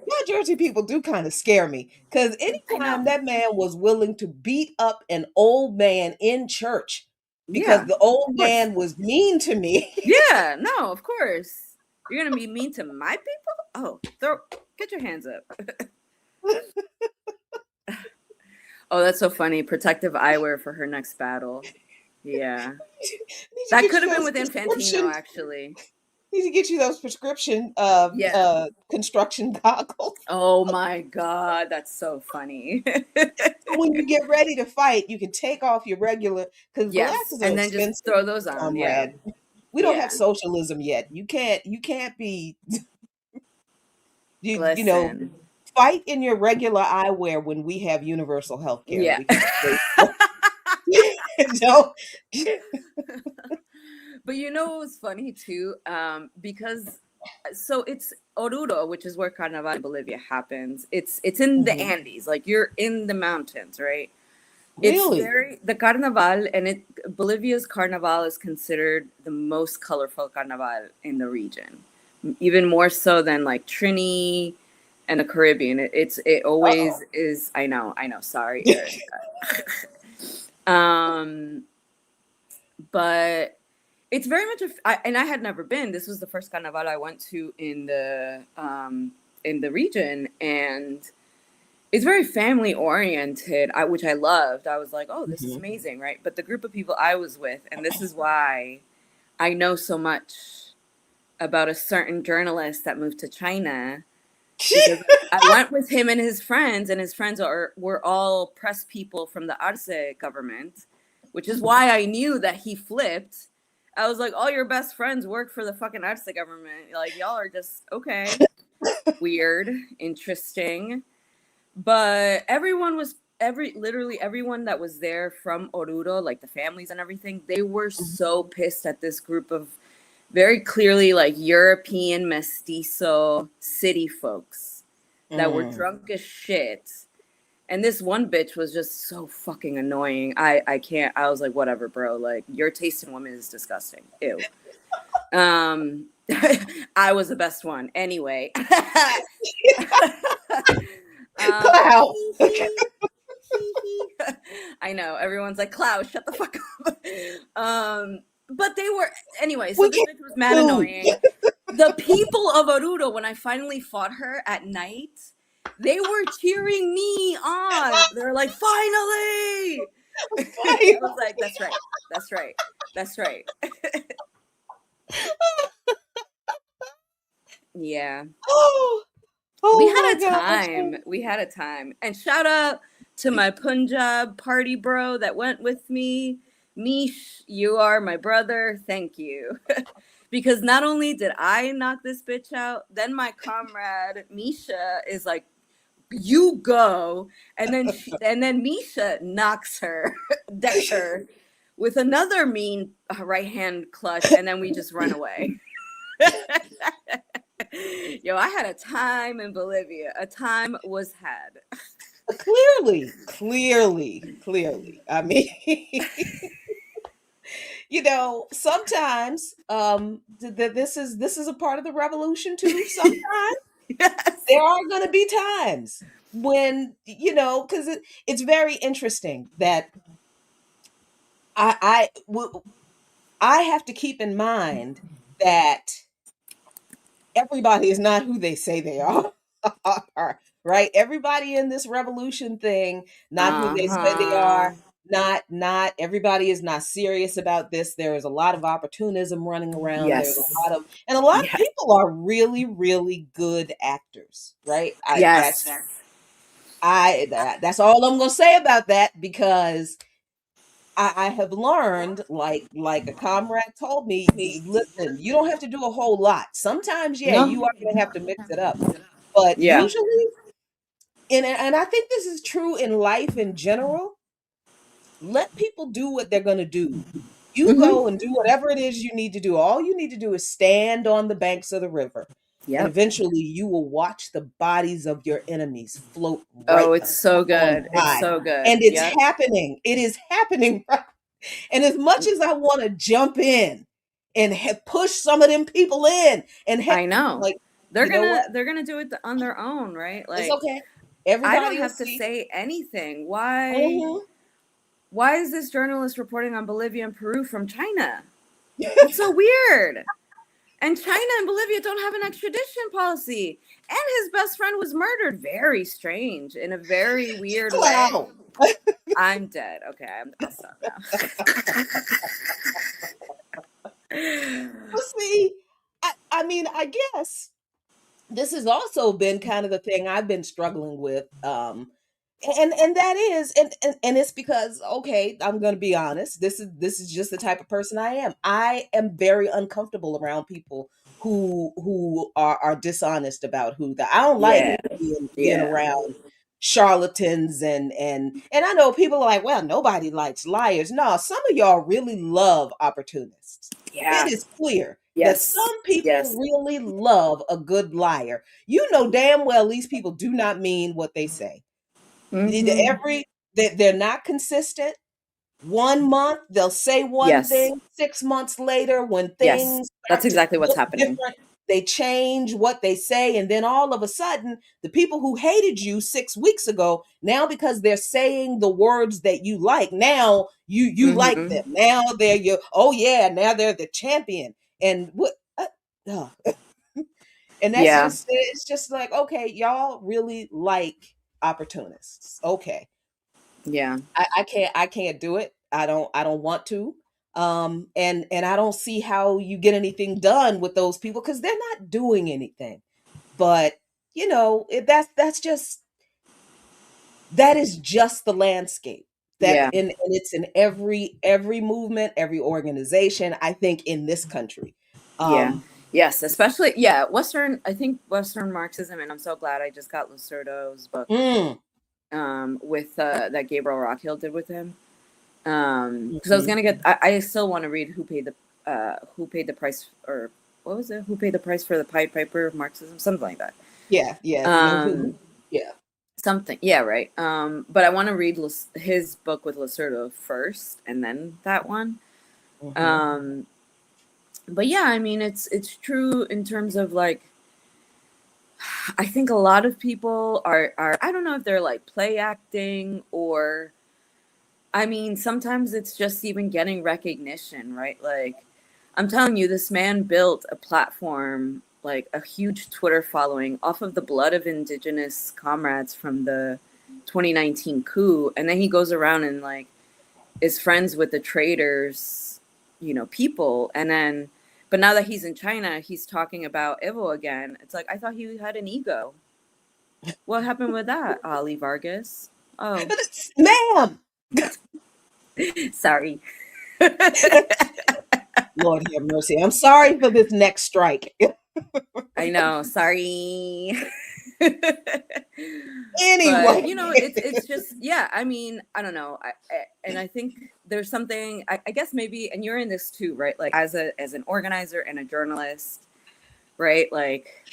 Y'all Jersey people do kind of scare me because I anytime know. that man was willing to beat up an old man in church because Yeah, the old of course. man was mean to me. Yeah, no, of course. You're gonna be mean to my people? Oh, get your hands up. Oh, that's so funny. Protective eyewear for her next battle. Yeah. Need to That get could you have been those with Infantino, prescription. actually. Need to get you those prescription Yeah. construction goggles. Oh my God, that's so funny. So when you get ready to fight, you can take off your regular because Yes, glasses are and then just expensive, throw those on. Yeah. comrade. We don't Yeah. have socialism yet. You can't be you know Listen. fight in your regular eyewear when we have universal health care. Yeah. We can don't But you know what was funny too? Because so it's Oruro, which is where Carnaval in Bolivia happens. It's in the Mhm. Andes, like you're in the mountains, right? It's Really? the Carnaval, and Bolivia's Carnaval is considered the most colorful Carnaval in the region, even more so than like Trini and the Caribbean. It always Uh-oh. is. I know. Sorry, Erica. But it's very much and I had never been. This was the first Carnaval I went to in the region, and it's very family oriented, which I loved. I was like, oh, this is Mhm. amazing, right? But the group of people I was with, and this is why I know so much about a certain journalist that moved to China, because I went with him and his friends were all press people from the Arce government, which is why I knew that he flipped. I was like, all your best friends work for the fucking Arce government. Like, y'all are just, okay, weird, interesting. But literally everyone that was there from Oruro, like the families and everything, they were so pissed at this group of very clearly like European mestizo city folks that were drunk as shit. And this one bitch was just so fucking annoying. I can't. I was like, whatever, bro. Like, your taste in women is disgusting. Ew. I was the best one. Anyway. Cloud. I know. Everyone's like, Klaus, shut the fuck up. But they were, anyway, so We this can't bitch was mad do. annoying. The people of Oruro, when I finally fought her at night, they were cheering me on. They were like, finally! I was like, that's right. That's right. That's right. Yeah. Oh, We my had a gosh. time. We had a time. And shout out to my Punjab party bro that went with me. Mish, you are my brother. Thank you. Because not only did I knock this bitch out, then my comrade Misha is like, you go. And then Misha knocks her, decks her with another mean right hand clutch, and then we just run away. Yo, I had a time in Bolivia. A time was had. Clearly. I mean, sometimes this is a part of the revolution too. Sometimes Yes. there are going to be times when because it's very interesting that I have to keep in mind that everybody is not who they say they are. Right? Everybody in this revolution thing, not who they say they Uh-huh. are, not everybody is not serious about this. There is a lot of opportunism running around. There's Yes. a lot of Yes. people are really, really good actors, right? Yes. That's all I'm gonna say about that because I have learned, like a comrade told me, listen, you don't have to do a whole lot. Sometimes, yeah, No. you are gonna have to mix it up. But Yeah. usually, and I think this is true in life in general, let people do what they're gonna do. You Mm-hmm. go and do whatever it is you need to do. All you need to do is stand on the banks of the river. And Yep. eventually you will watch the bodies of your enemies float right Oh, the it's so fuck on good. It's by. so good. And it's Yep. happening. It is happening right. And as much as I want to jump in and push some of them people in, and heck, I know. like, They're you know what? gonna do it on their own, right? It's Like okay. I don't Everybody will have to see. say anything. Why Mhm. why is this journalist reporting on Bolivia and Peru from China? That's so weird. And China and Bolivia don't have an extradition policy. And his best friend was murdered. Very strange in a very weird way. Cloud. I'm dead. Okay, I'll stop now. Well, see, I mean, I guess this has also been kind of the thing I've been struggling with. And that is, and it's because, okay, I'm going to be honest. This is just the type of person I am. I am very uncomfortable around people who are dishonest about I don't like Yeah, being yeah, around charlatans and I know people are like, well, nobody likes liars. No, some of y'all really love opportunists. It yeah. is clear that Yes, some people yes. really love a good liar. You know damn well these people do not mean what they say. Mm-hmm. They're not consistent. 1 month they'll say one Yes, thing, 6 months later when yes. things That's start to exactly what's look happening. different, they change what they say, and then all of a sudden the people who hated you 6 weeks ago, now because they're saying the words that you like, now you like Mm-hmm. them. Now they're your, oh yeah, now they're the champion. And what uh, and that's Yeah, just, it's just like, okay, y'all really like opportunists. Okay. yeah, I can't do it. I don't want to. And I don't see how you get anything done with those people because they're not doing anything. But that's just, that is just the landscape. That yeah, and it's in every movement, every organization, I think, in this country. yeah. Um Yes, especially yeah, Western. I think Western Marxism, and I'm so glad I just got Lucerdo's book mm, with that Gabriel Rockhill did with him. Because I was mhm. gonna get, I still want to read who paid the price, or what was it? Who paid the price for the Pied Piper of Marxism? Something like that. Yeah. Um, Yeah. something, yeah, right. But I want to read his book with Lacerda first, and then that one. Mhm. Um, but yeah, I mean, it's true in terms of like, I think a lot of people are I don't know if they're like play acting or I mean, sometimes it's just even getting recognition, right? Like, I'm telling you, this man built a platform, like a huge Twitter following off of the blood of indigenous comrades from the 2019 coup. And then he goes around and, like, is friends with the traitors, people. And then, but now that he's in China, he's talking about Evo again. It's like, I thought he had an ego. What happened with that, Ali Vargas? Oh, Ma'am. sorry. Lord have mercy. I'm sorry for this next strike. I know. Sorry. But Anyway. it's just yeah. I mean, I don't know. And I think there's something. I guess maybe, and you're in this too, right? Like as an organizer and a journalist, right? Like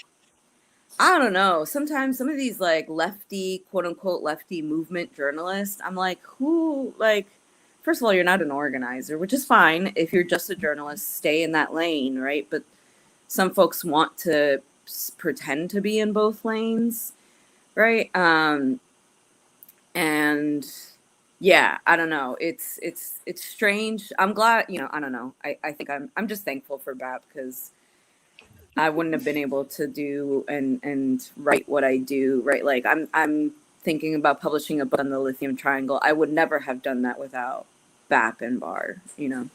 I don't know. Sometimes some of these like lefty, quote unquote, lefty movement journalists, I'm like, who, like, first of all, you're not an organizer, which is fine. If you're just a journalist, stay in that lane, right? But some folks want to pretend to be in both lanes, right? And yeah, I don't know. It's strange. I'm glad, I don't know. I think I'm just thankful for BAP because I wouldn't have been able to do and write what I do, right? Like I'm thinking about publishing a book on the lithium triangle. I would never have done that without BAP and BAR. I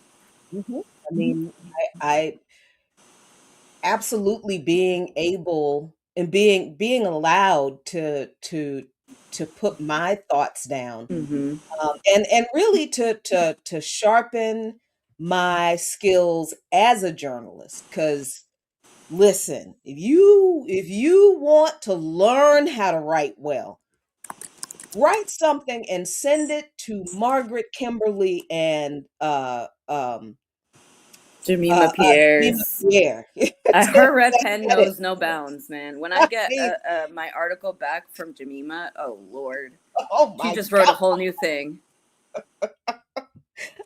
mean, I absolutely being able and being allowed to put my thoughts down, Mm-hmm. and really to sharpen my skills as a journalist. Because listen, if you want to learn how to write well, write something and send it to Margaret Kimberly and Jemima Nina Pierce. Pierre. Her red That's pen it. knows no bounds, man. When I get mean, my article back from Jemima, oh Lord, oh she my just wrote a God. whole new thing.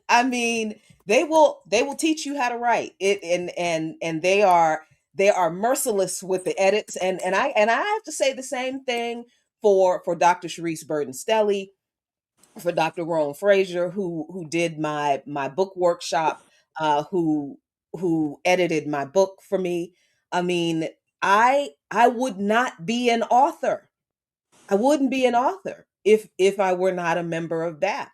I mean, they will teach you how to write it, and they are merciless with the edits, and I have to say the same thing for Dr. Sharice Burden-Stelly, for Dr. Rowan Frazier, who did my book workshop, who edited my book for me. I mean, I would not be an author. I wouldn't be an author if I were not a member of BAP.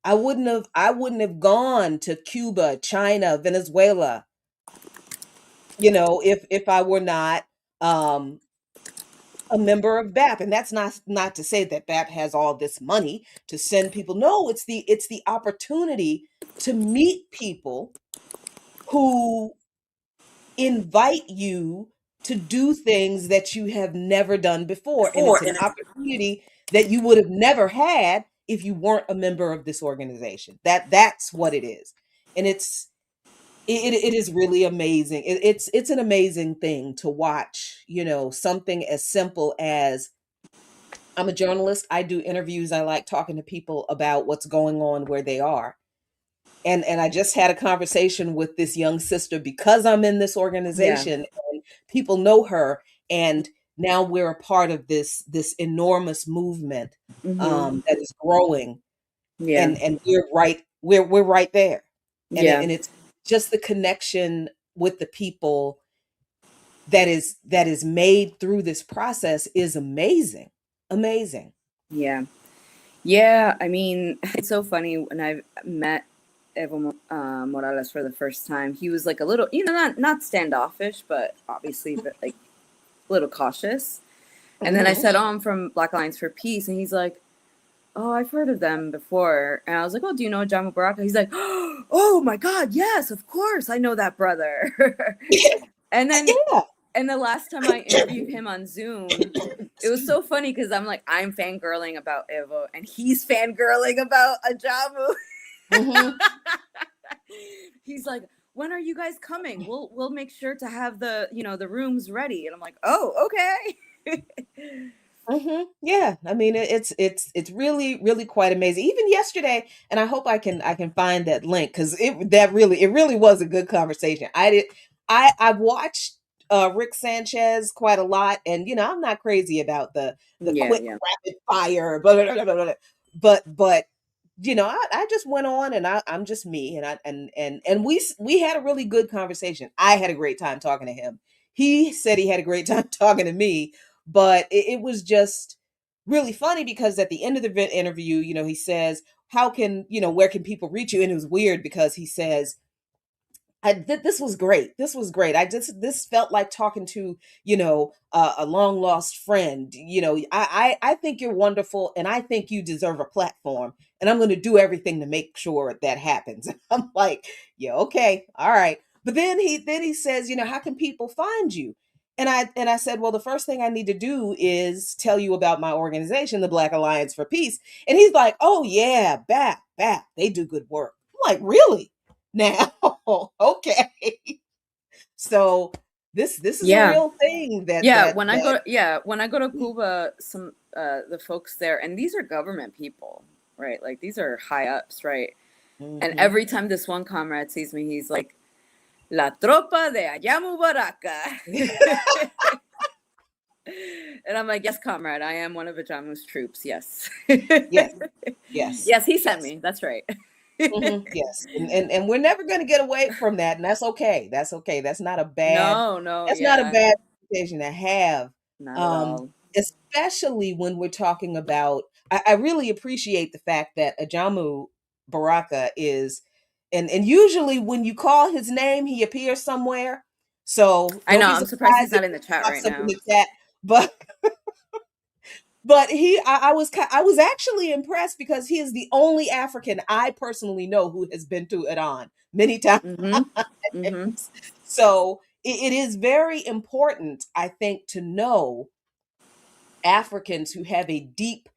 I wouldn't have gone to Cuba, China, Venezuela, if I were not um a member of BAP. And that's not to say that BAP has all this money to send people. No, it's the opportunity to meet people who invite you to do things that you have never done before. And it's an opportunity that you would have never had if you weren't a member of this organization. That's what it is. And it is really amazing. It's an amazing thing to watch, something as simple as, I'm a journalist. I do interviews. I like talking to people about what's going on where they are. And I just had a conversation with this young sister because I'm in this Yeah. organization and people know her, and now we're a part of this enormous movement Mm-hmm. that is growing, Yeah. and we're right there, Yeah. and it's just the connection with the people that is made through this process is amazing, amazing. Yeah. Yeah, I mean, it's so funny when I met Evo Morales for the first time. He was like a little, not standoffish, but obviously like a little cautious. And then I Hmm. said, "Oh, I'm from Black Alliance for Peace," and he's like, "Oh, I've heard of them before." And I was like, "Oh, do you know Jamu Baraka?" He's like, "Oh my God, yes, of course, I know that brother." And then Yeah. and the last time I interviewed him on Zoom, it was so funny because I'm like, I'm fangirling about Evo, and he's fangirling about Ajamu. Hmm. He's like, when are you guys coming? We'll make sure to have the rooms ready. And I'm like, oh, okay. Yeah, I mean it's really really quite amazing. Even yesterday, and I hope I can find that link because it really was a good conversation. I've watched Rick Sanchez quite a lot, and I'm not crazy about the Yeah, quick yeah. rapid fire, blah, blah, blah, blah, blah. But I just went on, and I'm just me, and we had a really good conversation. I had a great time talking to him. He said he had a great time talking to me, but it was just really funny because at the end of the interview, he says, where can people reach you? And it was weird because he says, this was great. This was great. This felt like talking to, a long lost friend. I think you're wonderful, and I think you deserve a platform, and I'm going to do everything to make sure that happens. I'm like, yeah, okay, all right. But then he says, how can people find you? And I said, well, the first thing I need to do is tell you about my organization, the Black Alliance for Peace. And he's like, oh yeah, BAP, they do good work. I'm like, really? Now, okay. So This is a Yeah. real thing that Yeah, that when I that go when I go to Cuba, some the folks there, and these are government people, right? Like these are high ups, right? And Mhm. every time this one comrade sees me, he's like, "La tropa de Ayamu Baraka." And I'm like, "Yes, comrade, I am one of Ajamu's troops. Yes." Yes, yes, Yes, he sent yes. me. That's right. Yes, and we're never going to get away from that, and that's okay. That's okay. No, no, That's not a yeah, bad reputation to have, not at um, all. especially when we're talking about. I really appreciate the fact that Ajamu Baraka is, and usually when you call his name, he appears somewhere. So I don't know. be I'm surprised he's surprised if not in the he chat right pops up in now. the chat. But I was actually impressed because he is the only African I personally know who has been to Iran many times. Mm-hmm. Mm-hmm. So it is very important, I think, to know Africans who have a deep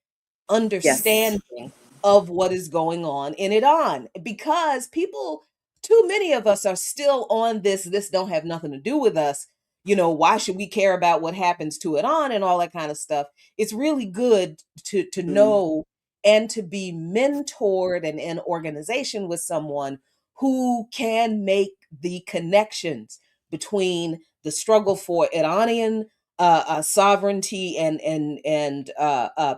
Yes. understanding of what is going on in Iran because people, too many of us are still on this don't have nothing to do with us. Why should we care about what happens to Iran and all that kind of stuff? It's really good to Mm. know and to be mentored and in organization with someone who can make the connections between the struggle for Iranian sovereignty and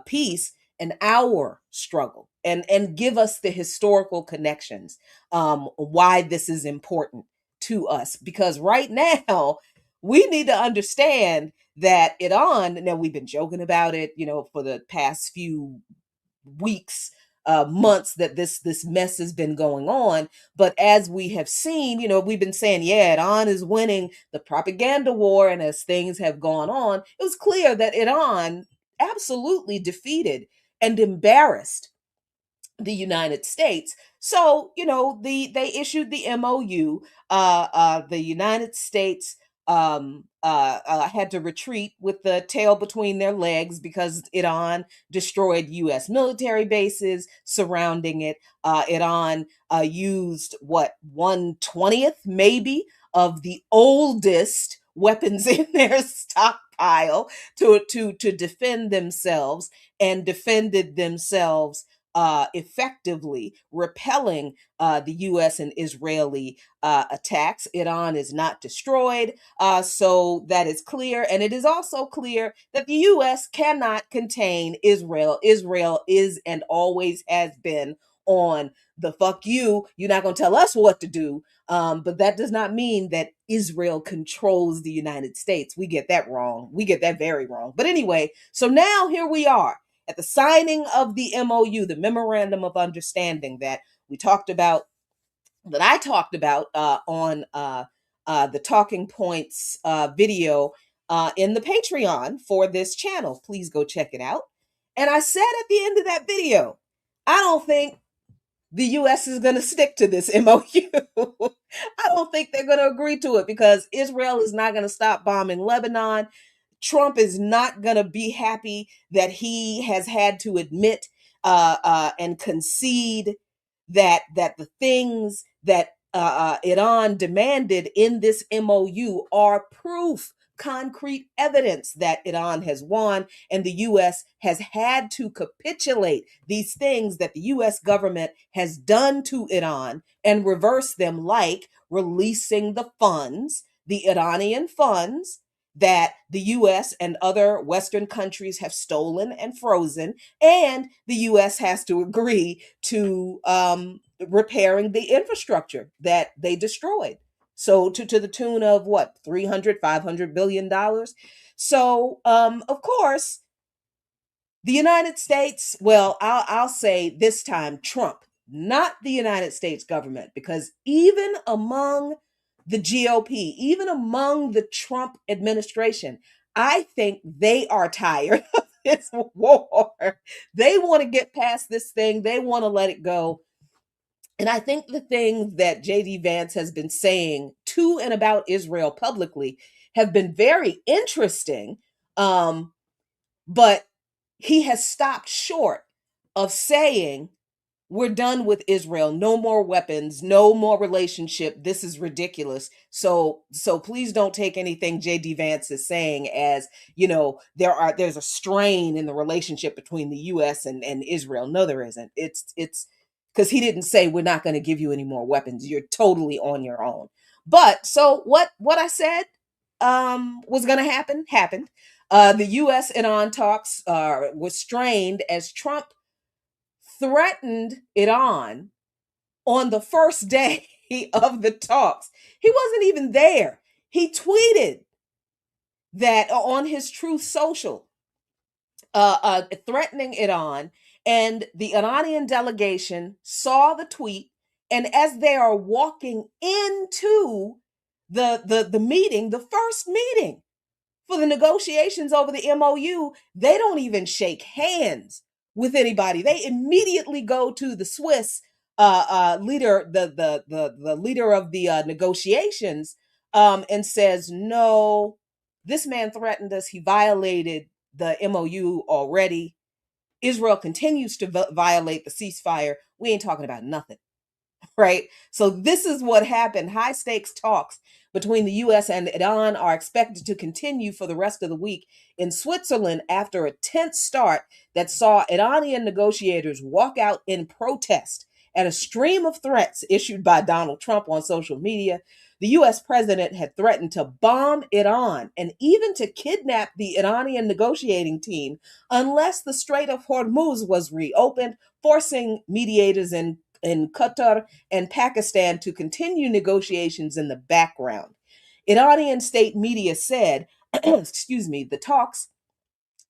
peace and our struggle and give us the historical connections, why this is important to us, because right now we need to understand that Iran, now we've been joking about it, for the past few weeks, months, that this mess has been going on. But as we have seen, we've been saying, yeah, Iran is winning the propaganda war, and as things have gone on, it was clear that Iran absolutely defeated and embarrassed the United States. So, they issued the MOU. The United States had to retreat with the tail between their legs because Iran destroyed U.S. military bases surrounding it. Iran used what 1/20th maybe of the oldest weapons in their stockpile to defend themselves, and defended themselves effectively, repelling the U.S. and Israeli attacks. Iran is not destroyed, so that is clear. And it is also clear that the U.S. cannot contain Israel. Israel is and always has been on the fuck you. You're not going to tell us what to do. But that does not mean that Israel controls the United States. We get that wrong. We get that very wrong. But anyway, so now here we are at the signing of the MOU, the Memorandum of Understanding that we talked about, that I talked about on the Talking Points video in the Patreon for this channel. Please go check it out. And I said at the end of that video, I don't think the U.S. is going to stick to this MOU. I don't think they're going to agree to it because Israel is not going to stop bombing Lebanon. Trump is not going to be happy that he has had to admit and concede that the things that Iran demanded in this MOU are proof, concrete evidence that Iran has won, and the U.S. has had to capitulate these things that the U.S. government has done to Iran and reverse them, like releasing the funds, the Iranian funds that the US and other Western countries have stolen and frozen, and the US has to agree to repairing the infrastructure that they destroyed. So to the tune of what, 300-500 billion dollars. So of course, the United States, well, I'll say this time Trump, not the United States government, because even among the GOP, even among the Trump administration, I think they are tired of this war. They want to get past this thing. They want to let it go. And I think the things that J.D. Vance has been saying to and about Israel publicly have been very interesting. But he has stopped short of saying we're done with Israel. No more weapons, no more relationship. This is ridiculous. So please don't take anything JD Vance is saying as, there's a strain in the relationship between the US and Israel. No, there isn't. It's because he didn't say we're not going to give you any more weapons. You're totally on your own. But so what I said was going to happen happened. The US Iran talks was strained as Trump threatened Iran on the first day of the talks. He wasn't even there. He tweeted that on his Truth Social, threatening Iran, and the Iranian delegation saw the tweet, and as they are walking into the meeting, the first meeting for the negotiations over the MOU, they don't even shake hands with anybody. They immediately go to the Swiss leader, the leader of the negotiations, and says, "No, this man threatened us. He violated the MOU already. Israel continues to violate the ceasefire. We ain't talking about nothing." Right? So this is what happened. High stakes talks between the US and Iran are expected to continue for the rest of the week in Switzerland after a tense start that saw Iranian negotiators walk out in protest at a stream of threats issued by Donald Trump on social media. The US president had threatened to bomb Iran and even to kidnap the Iranian negotiating team unless the Strait of Hormuz was reopened, forcing mediators in Qatar and Pakistan to continue negotiations in the background. Iranian state media said, the talks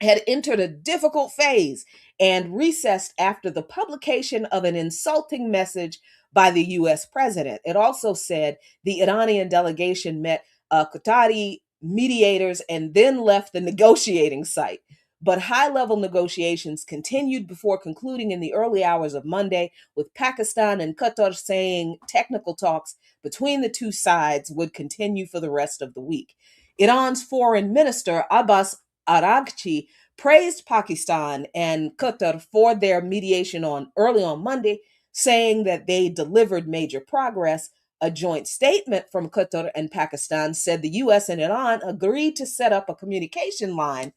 had entered a difficult phase and recessed after the publication of an insulting message by the US president. It also said the Iranian delegation met Qatari mediators and then left the negotiating site. But high-level negotiations continued before concluding in the early hours of Monday, with Pakistan and Qatar saying technical talks between the two sides would continue for the rest of the week. Iran's foreign minister, Abbas Araghchi, praised Pakistan and Qatar for their mediation early on Monday, saying that they delivered major progress. A joint statement from Qatar and Pakistan said the U.S. and Iran agreed to set up a communication line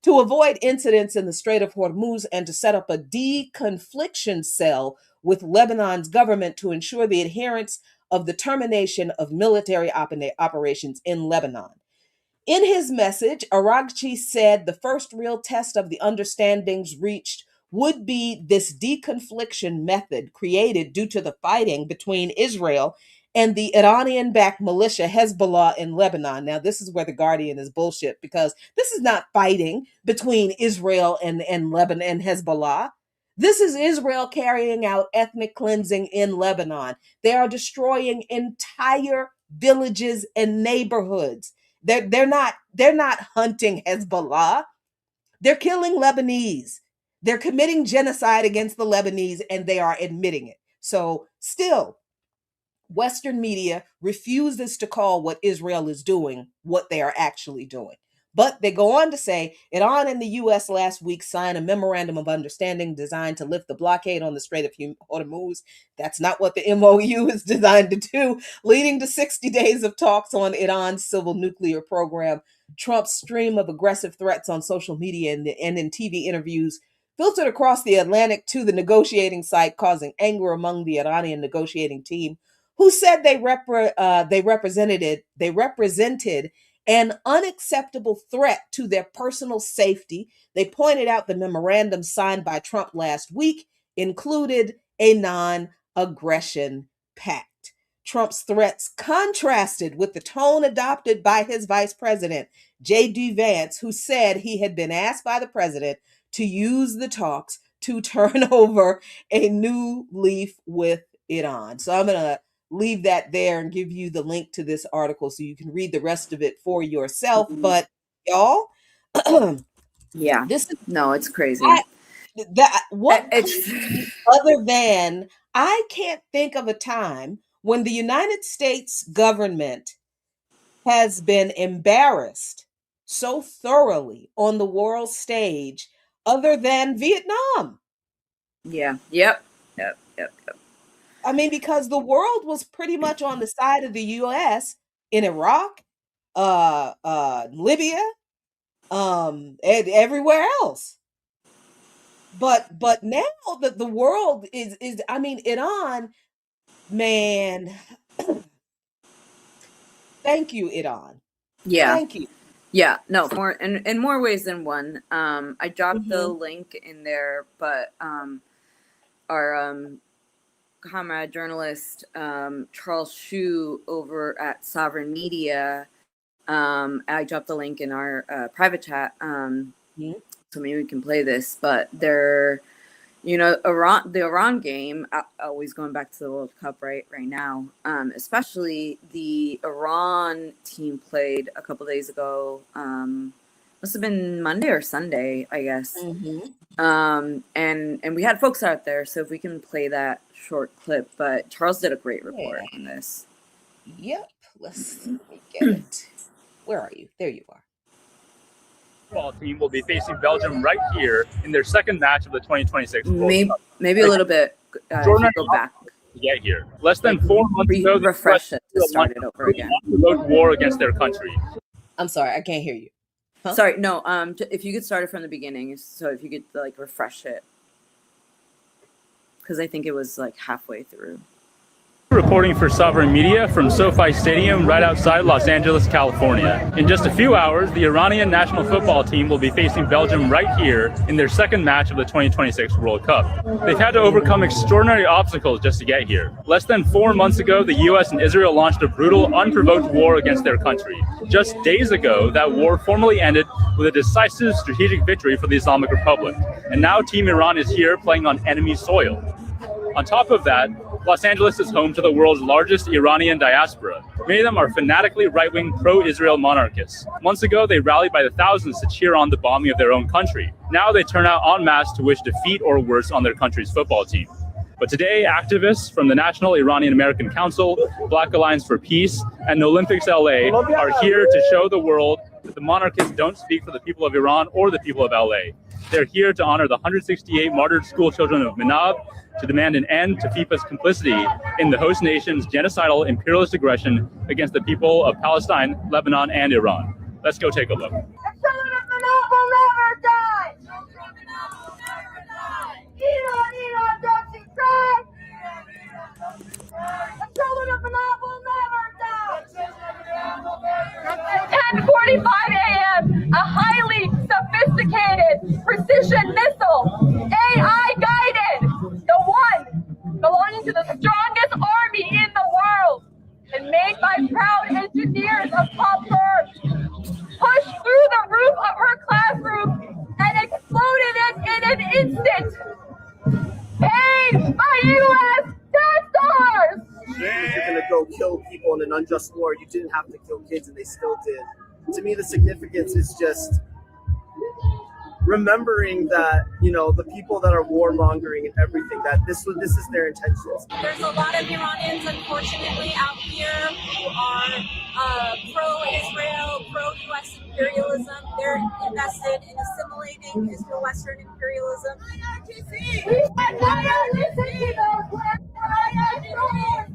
to avoid incidents in the Strait of Hormuz and to set up a deconfliction cell with Lebanon's government to ensure the adherence of the termination of military operations in Lebanon. In his message, Araghchi said the first real test of the understandings reached would be this deconfliction method created due to the fighting between Israel and the Iranian-backed militia Hezbollah in Lebanon. Now, this is where The Guardian is bullshit, because this is not fighting between Israel and Lebanon and Hezbollah. This is Israel carrying out ethnic cleansing in Lebanon. They are destroying entire villages and neighborhoods. They're not hunting Hezbollah. They're killing Lebanese. They're committing genocide against the Lebanese, and they are admitting it. So still, Western media refuses to call what Israel is doing what they are actually doing. But they go on to say Iran and the U.S. last week signed a memorandum of understanding designed to lift the blockade on the Strait of Hormuz. That's not what the MOU is designed to do, leading to 60 days of talks on Iran's civil nuclear program. Trump's stream of aggressive threats on social media and in TV interviews filtered across the Atlantic to the negotiating site, causing anger among the Iranian negotiating team, who said they represented an unacceptable threat to their personal safety. They pointed out the memorandum signed by Trump last week included a non-aggression pact. Trump's threats contrasted with the tone adopted by his vice president, J.D. Vance, who said he had been asked by the president to use the talks to turn over a new leaf with Iran. So I'm going to leave that there and give you the link to this article so you can read the rest of it for yourself. But y'all, yeah, it's crazy. Other than I can't think of a time when the United States government has been embarrassed so thoroughly on the world stage other than Vietnam. Yeah. Yep. I mean, because the world was pretty much on the side of the U.S. in Iraq, Libya, and everywhere else. But now the world is I mean, Iran, man. Thank you, Iran. Yeah. Thank you. Yeah, no, more in more ways than one. I dropped the link in there, but our comrade journalist Charles Hsu over at Sovereign Media, I dropped the link in our private chat, so maybe we can play this. But they're, the Iran game, always going back to the World Cup right now, especially the Iran team played a couple days ago, must have been Monday or Sunday, I guess. And we had folks out there, so if we can play that short clip. But Charles did a great report on this. Yep, let's get it. Where are you? There you are. Football team will be facing Belgium right here in their second match of the 2026 World Cup. Maybe a little bit. Go back. To get here, less than 4 months ago, refresh it to start it over again. War against their country. I'm sorry, I can't hear you. Huh? Sorry, no. If you could start it from the beginning, so if you could refresh it, because I think it was halfway through. Reporting for Sovereign Media from SoFi Stadium right outside Los Angeles, California. In just a few hours, the Iranian national football team will be facing Belgium right here in their second match of the 2026 World Cup. They've had to overcome extraordinary obstacles just to get here. Less than 4 months ago, the U.S. and Israel launched a brutal, unprovoked war against their country. Just days ago, that war formally ended with a decisive strategic victory for the Islamic Republic. And now Team Iran is here playing on enemy soil. On top of that, Los Angeles is home to the world's largest Iranian diaspora. Many of them are fanatically right-wing pro-Israel monarchists. Months ago, they rallied by the thousands to cheer on the bombing of their own country. Now they turn out en masse to wish defeat or worse on their country's football team. But today, activists from the National Iranian American Council, Black Alliance for Peace, and Olympics LA are here to show the world that the monarchists don't speak for the people of Iran or the people of LA. They're here to honor the 168 martyred school children of Minab, to demand an end to FIFA's complicity in the host nation's genocidal imperialist aggression against the people of Palestine, Lebanon, and Iran. Let's go take a look. The children of Minab will never die! Iran, don't you cry! The children of Minab will never die! 10:45 a.m., a highly sophisticated precision missile, AI guided, the one belonging to the strongest army in the world and made by proud engineers of top firms, pushed through the roof of her classroom and exploded it in an instant. Paid by U.S. tax dollars! If you're gonna go kill people in an unjust war, you didn't have to kill kids, and they still did. To me, the significance is just remembering that, the people that are warmongering and everything, that this is their intentions. There's a lot of Iranians, unfortunately, out here who are pro-Israel, pro-U.S. imperialism. They're invested in assimilating Israel-Western imperialism.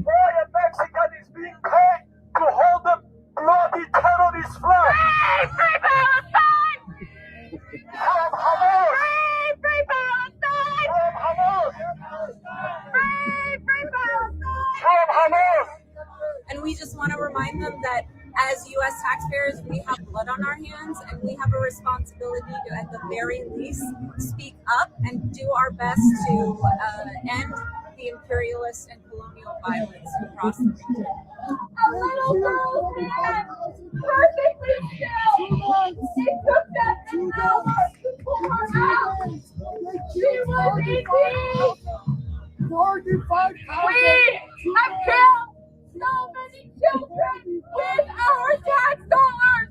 Brian Mexican is being paid to hold the bloody terrorist flag. Free Palestine! Hamas! Free Palestine! Hamas! Free Palestine! Hamas! And we just want to remind them that as U.S. taxpayers, we have blood on our hands, and we have a responsibility to, at the very least, speak up and do our best to end the imperialist and colonial violence across the region. A little girl ran perfectly still. She took them 2 hours to pull her out. She was eating. 45,000. We have killed so many children with our tax dollars.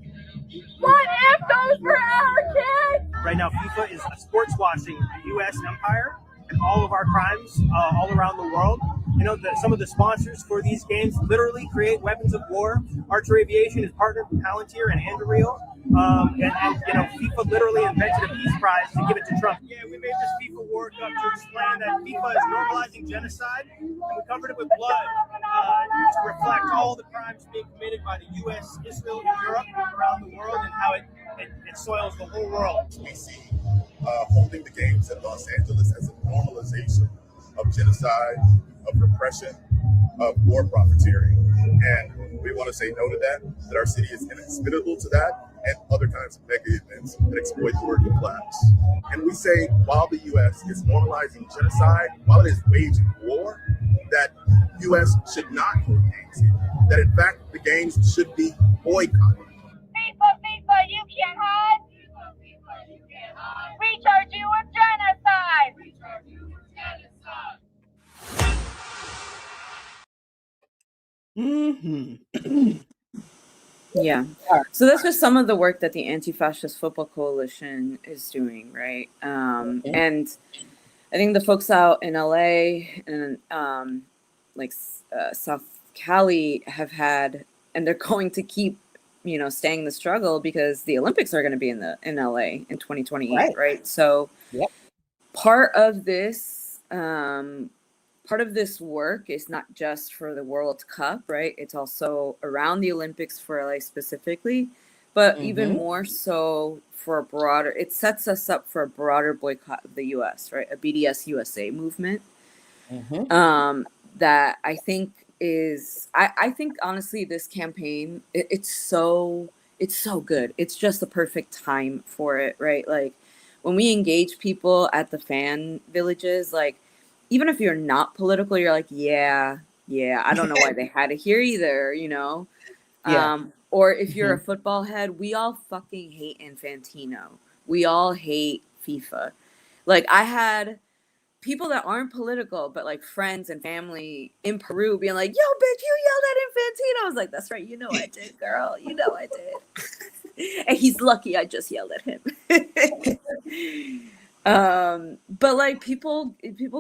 What if those were our kids? Right now, FIFA is sports washing the U.S. empire and all of our crimes all around the world. some of the sponsors for these games literally create weapons of war. Archer Aviation is partnered with Palantir and Anduril. And FIFA literally invented a peace prize to give it to Trump. Yeah, we made this FIFA World Cup to explain that FIFA is normalizing genocide, and we covered it with blood to reflect all the crimes being committed by the U.S., Israel, and Europe around the world, and how it soils the whole world. We see holding the games in Los Angeles as a normalization of genocide, of repression, of war profiteering. And we want to say no to that our city is inhospitable to that and other kinds of mega events that exploit the working class. And we say while the U.S. is normalizing genocide, while it is waging war, that U.S. should not hold games here. That in fact, the games should be boycotted. FIFA, you can't hide. We charge you with genocide. Yeah. So that's just some of the work that the Anti-Fascist Football Coalition is doing, right? And I think the folks out in LA and South Cali have had, and they're going to keep, staying the struggle because the Olympics are going to be in LA in 2028, right? So part of this work is not just for the World Cup, right? It's also around the Olympics for LA specifically, but even more so for a broader, it sets us up for a broader boycott of the US, right? A BDS USA movement that I think is, I think honestly, this campaign, it's so good. It's just the perfect time for it, right? Like when we engage people at the fan villages, like, even if you're not political, you're like, yeah, I don't know why they had it here either, or if you're a football head, we all fucking hate Infantino. We all hate FIFA. Like I had people that aren't political, but like friends and family in Peru being like, yo, bitch, you yelled at Infantino. I was like, that's right. You know I did, girl. You know I did. And he's lucky I just yelled at him. But like people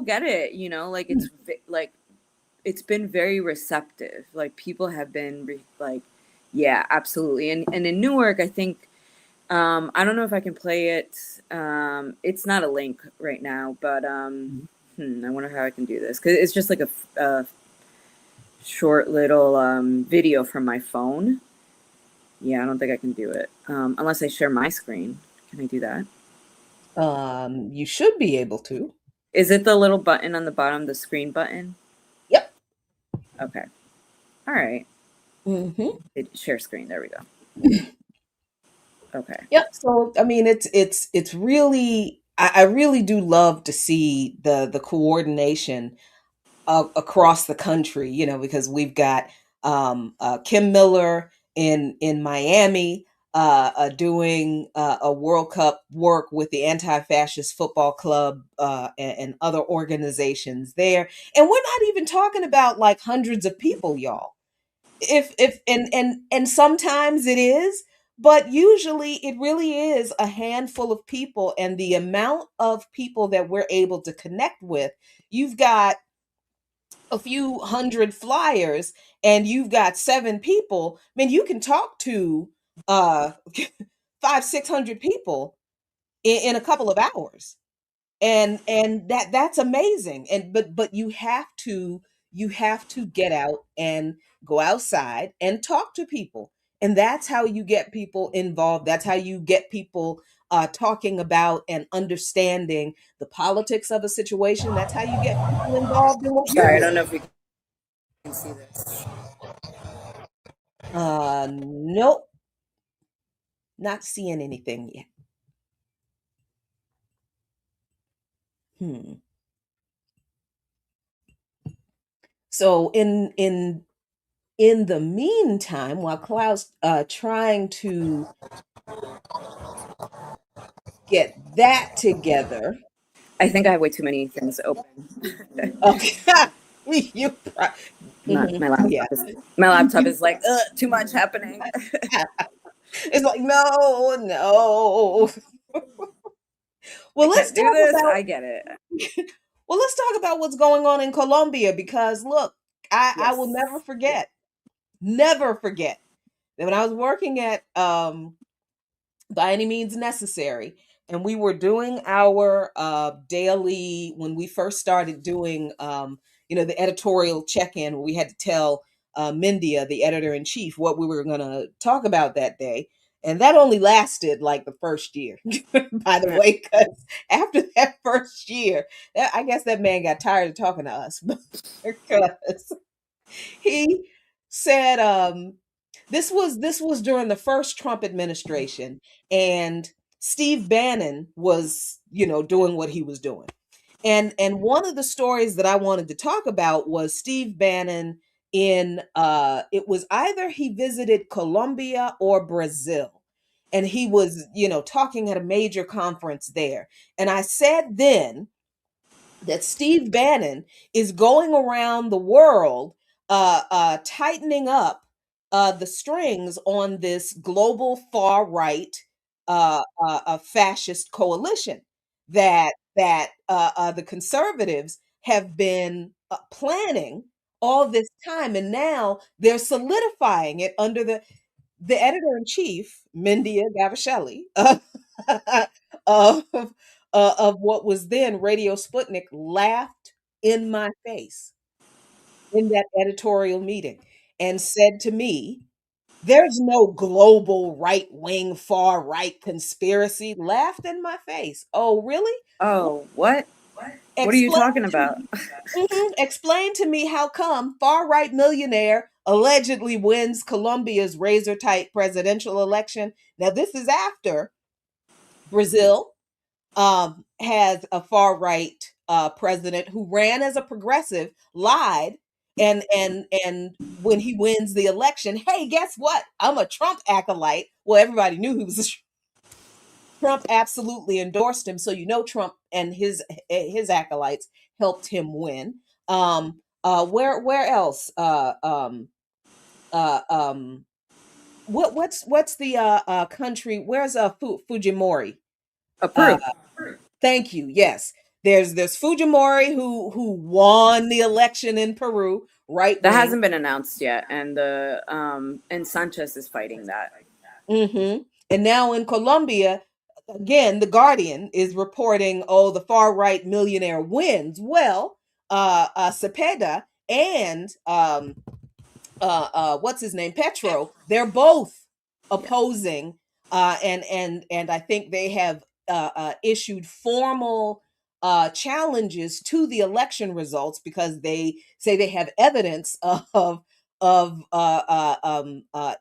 get it, like it's like it's been very receptive. Like people have been like, yeah, absolutely. And in Newark, I think I don't know if I can play it. It's not a link right now, but I wonder how I can do this because it's just like a short little video from my phone. Yeah, I don't think I can do it unless I share my screen. Can I do that? You should be able to. Is it the little button on the bottom, the screen button? Yep. Okay. All right. Share screen. There we go. Okay. Yep. So I mean, it's really, I really do love to see the coordination across the country. Because we've got Kim Miller in Miami. Doing a World Cup work with the Anti-Fascist Football Club and other organizations there. And we're not even talking about like hundreds of people, y'all. And sometimes it is, but usually it really is a handful of people. And the amount of people that we're able to connect with, you've got a few hundred flyers and you've got 7 people. I mean, you can talk to 500-600 people in a couple of hours, and that's amazing. And but you have to get out and go outside and talk to people, and that's how you get people involved. That's how you get people talking about and understanding the politics of a situation. That's how you get people involved in what you're Sorry, I doing. don't know if we can see this. Nope. Not seeing anything yet. So in the meantime, while Klaus trying to get that together, I think I have way too many things open. Okay. My laptop is like, too much happening. It's like, no. Well, let's do talk this. about, I get it. Well, let's talk about what's going on in Colombia because look, I will never forget that when I was working at By Any Means Necessary, and we were doing our daily when we first started doing the editorial check-in, where we had to tell Mindia, the editor-in-chief, what we were going to talk about that day. And that only lasted like the first year, by the way, because after that first year, I guess that man got tired of talking to us because he said this was during the first Trump administration, and Steve Bannon was doing what he was doing. And one of the stories that I wanted to talk about was Steve Bannon in it was either he visited Colombia or Brazil, and he was talking at a major conference there. And I said then that Steve Bannon is going around the world tightening up the strings on this global far right fascist coalition that the conservatives have been planning all this time, and now they're solidifying it under the editor-in-chief, Mindia Gavashelli, of what was then Radio Sputnik, laughed in my face in that editorial meeting and said to me, "There's no global right-wing, far-right conspiracy." Laughed in my face. Oh, really? Oh, what? What are you talking about? Explain to me how come far-right millionaire allegedly wins Colombia's razor-tight presidential election. Now, this is after Brazil has a far-right president who ran as a progressive, lied, and when he wins the election, hey, guess what? I'm a Trump acolyte. Well, everybody knew he was a Trump absolutely endorsed him, so Trump and his acolytes helped him win. Where else? What's the country? Where's Fujimori? Peru. Thank you. Yes, there's Fujimori who won the election in Peru. Right, that hasn't been announced yet, and and Sanchez is fighting that. And now in Colombia, again, The Guardian is reporting, oh, the far right millionaire wins. Well, Cepeda and what's his name, Petro, they're both opposing, and I think they have issued formal challenges to the election results because they say they have evidence of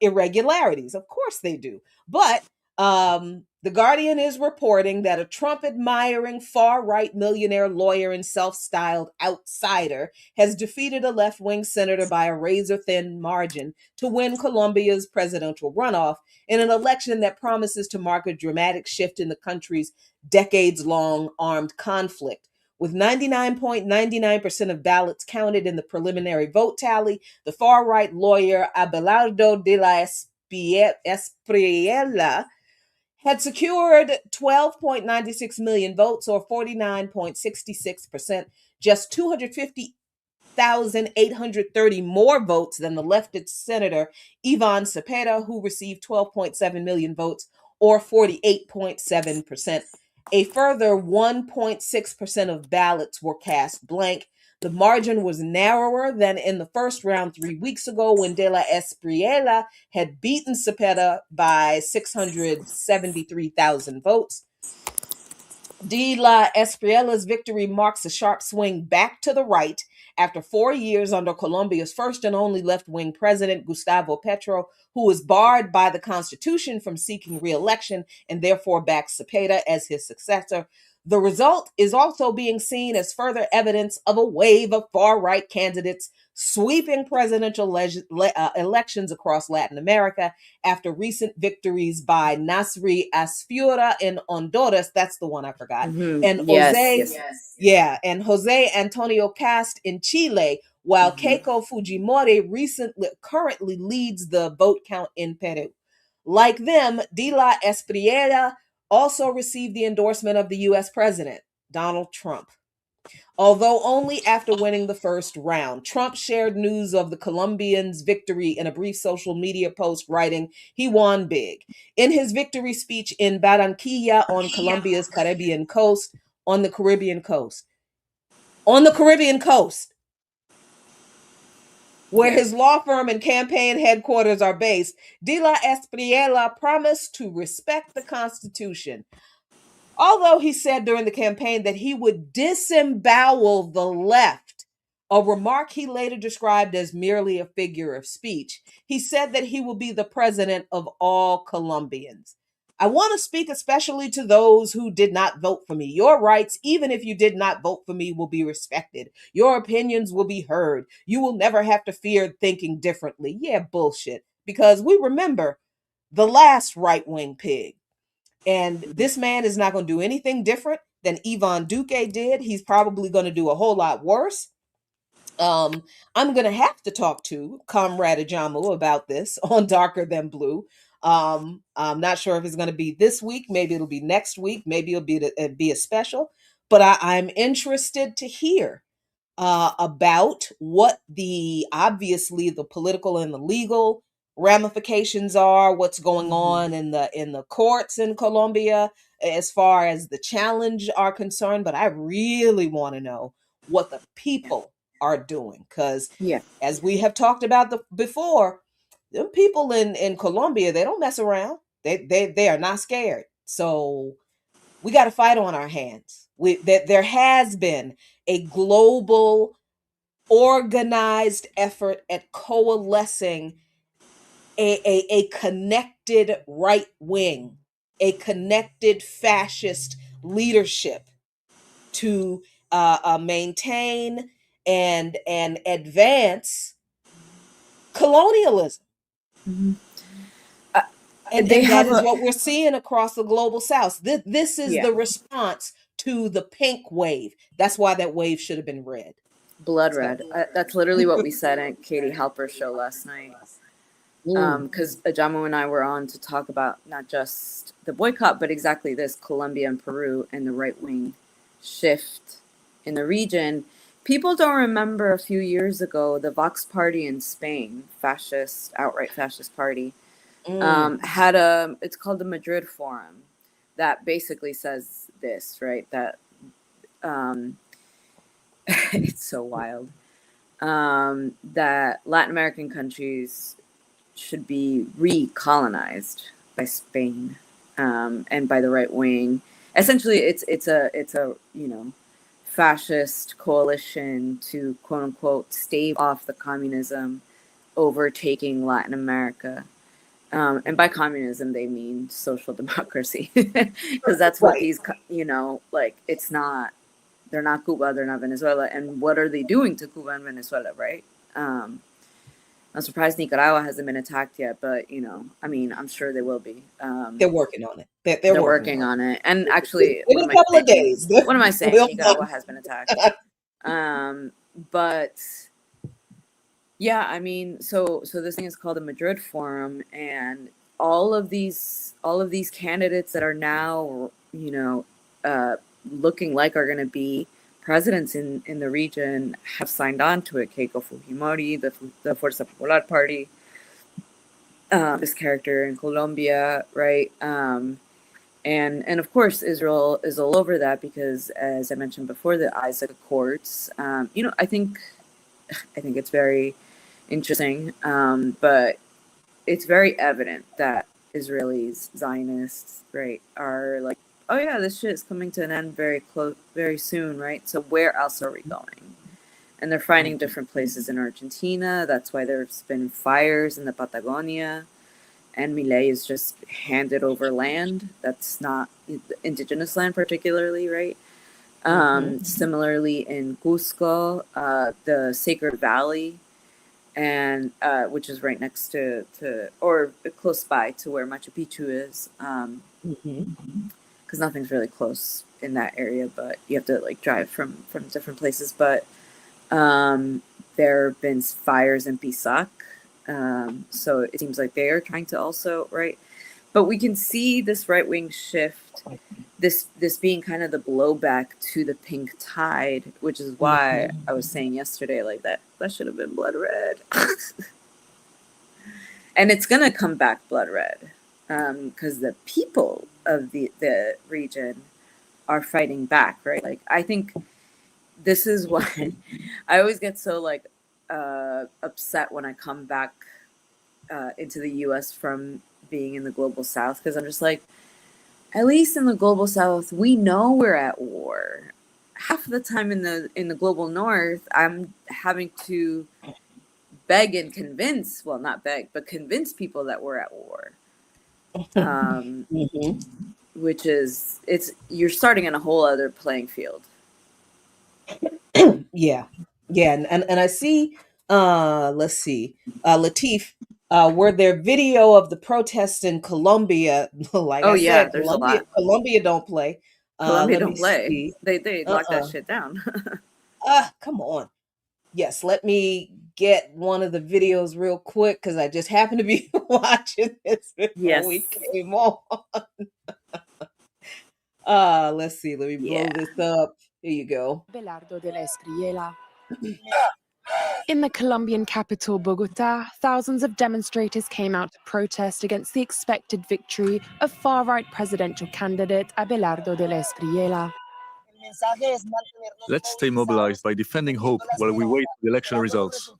irregularities. Of course they do, but The Guardian is reporting that a Trump-admiring far-right millionaire lawyer and self-styled outsider has defeated a left-wing senator by a razor-thin margin to win Colombia's presidential runoff in an election that promises to mark a dramatic shift in the country's decades-long armed conflict. With 99.99% of ballots counted in the preliminary vote tally, the far-right lawyer Abelardo de la Espriella had secured 12.96 million votes, or 49.66%, just 250,830 more votes than the leftist senator Ivan Cepeda, who received 12.7 million votes, or 48.7%. A further 1.6% of ballots were cast blank. The margin was narrower than in the first round 3 weeks ago when De La Espriella had beaten Cepeda by 673,000 votes. De La Espriella's victory marks a sharp swing back to the right after 4 years under Colombia's first and only left-wing president, Gustavo Petro, who was barred by the Constitution from seeking re-election and therefore backs Cepeda as his successor. The result is also being seen as further evidence of a wave of far-right candidates sweeping presidential elections across Latin America after recent victories by Nasri Asfura in Honduras, that's the one I forgot, and Jose Antonio Cast in Chile, while Keiko Fujimori currently leads the vote count in Peru. Like them, De La Espriella also received the endorsement of the U.S. President, Donald Trump. Although only after winning the first round, Trump shared news of the Colombians' victory in a brief social media post, writing, "He won big." In his victory speech in Barranquilla on Colombia's Caribbean coast, on the Caribbean coast, where Yes. his law firm and campaign headquarters are based, De La Espriella promised to respect the Constitution. Although he said during the campaign that he would disembowel the left, a remark he later described as merely a figure of speech, he said that he will be the president of all Colombians. I want to speak especially to those who did not vote for me. Your rights, even if you did not vote for me, will be respected. Your opinions will be heard. You will never have to fear thinking differently. Yeah, bullshit. Because we remember the last right-wing pig. And this man is not going to do anything different than Ivan Duque did. He's probably going to do a whole lot worse. I'm going to have to talk to Comrade Ajamu about this on Darker Than Blue. I'm not sure if it's going to be this week. Maybe it'll be next week. Maybe it'll be a special. But I'm interested to hear about what obviously the political and the legal ramifications are, what's going on in the courts in Colombia as far as the challenge are concerned. But I really want to know what the people are doing, because as we have talked about before, the people in Colombia, they don't mess around. They are not scared. So we got a fight on our hands. There has been a global organized effort at coalescing a connected right wing, a connected fascist leadership to maintain and advance colonialism. Mm-hmm. And that is what we're seeing across the global south. This is the response to the pink wave. That's why that wave should have been red. Blood red. That's literally what we said at Katie Halper's show last night. Because Ajamu and I were on to talk about not just the boycott, but exactly this, Colombia and Peru and the right-wing shift in the region. People don't remember a few years ago, the Vox Party in Spain, outright fascist party, had it's called the Madrid Forum, that basically says this, right? That it's so wild, that Latin American countries should be recolonized by Spain and by the right wing. Essentially, it's a fascist coalition to quote unquote stave off the communism overtaking Latin America. And by communism, they mean social democracy, because that's what these, it's not, they're not Cuba, they're not Venezuela. And what are they doing to Cuba and Venezuela, right? I'm surprised Nicaragua hasn't been attacked yet, but, I'm sure they will be. They're working on it. They're working on it. And actually, in a couple of days. What am I saying? Nicaragua has been attacked. But yeah, so this thing is called the Madrid Forum, and all of these candidates that are now, looking like are going to be presidents in the region have signed on to it. Keiko Fujimori, the Fuerza Popular Party, this character in Colombia, right? And of course, Israel is all over that because, as I mentioned before, the Isaac Accords. I think it's very interesting, but it's very evident that Israelis, Zionists, right, are like, oh yeah, this shit is coming to an end very soon, right? So where else are we going? And they're finding different places in Argentina. That's why there's been fires in the Patagonia, and Milei is just handed over land that's not indigenous land, particularly, right? Similarly in Cusco, the Sacred Valley, and which is right next to or close by to where Machu Picchu is, because nothing's really close in that area, but you have to drive from different places. But there have been fires in Pisac, so it seems like they are trying to also, right, But we can see this right wing shift, this being kind of the blowback to the pink tide, which is why I was saying yesterday, like that should have been blood red. And it's gonna come back blood red, because the people of the region are fighting back, right? Like, I think this is why I always get so like upset when I come back into the US from being in the global south, because I'm just like, at least in the global south, we know we're at war. Half of the time in the global north, I'm having to beg and convince, well, not beg, but convince people that we're at war. Which is, you're starting on a whole other playing field. Yeah. And I see, let's see, Latif, were there video of the protests in Colombia? Like I said, there's a lot. Colombia don't play. Colombia Let don't me play. see. They lock that shit down. Come on. Yes, let me get one of the videos real quick, because I just happened to be watching this before we came on. Let's see. Let me blow this up. Here you go. Abelardo de la Espriella. In the Colombian capital, Bogota, thousands of demonstrators came out to protest against the expected victory of far-right presidential candidate Abelardo de la Espriella. Let's stay mobilized by defending hope while we wait for the election results.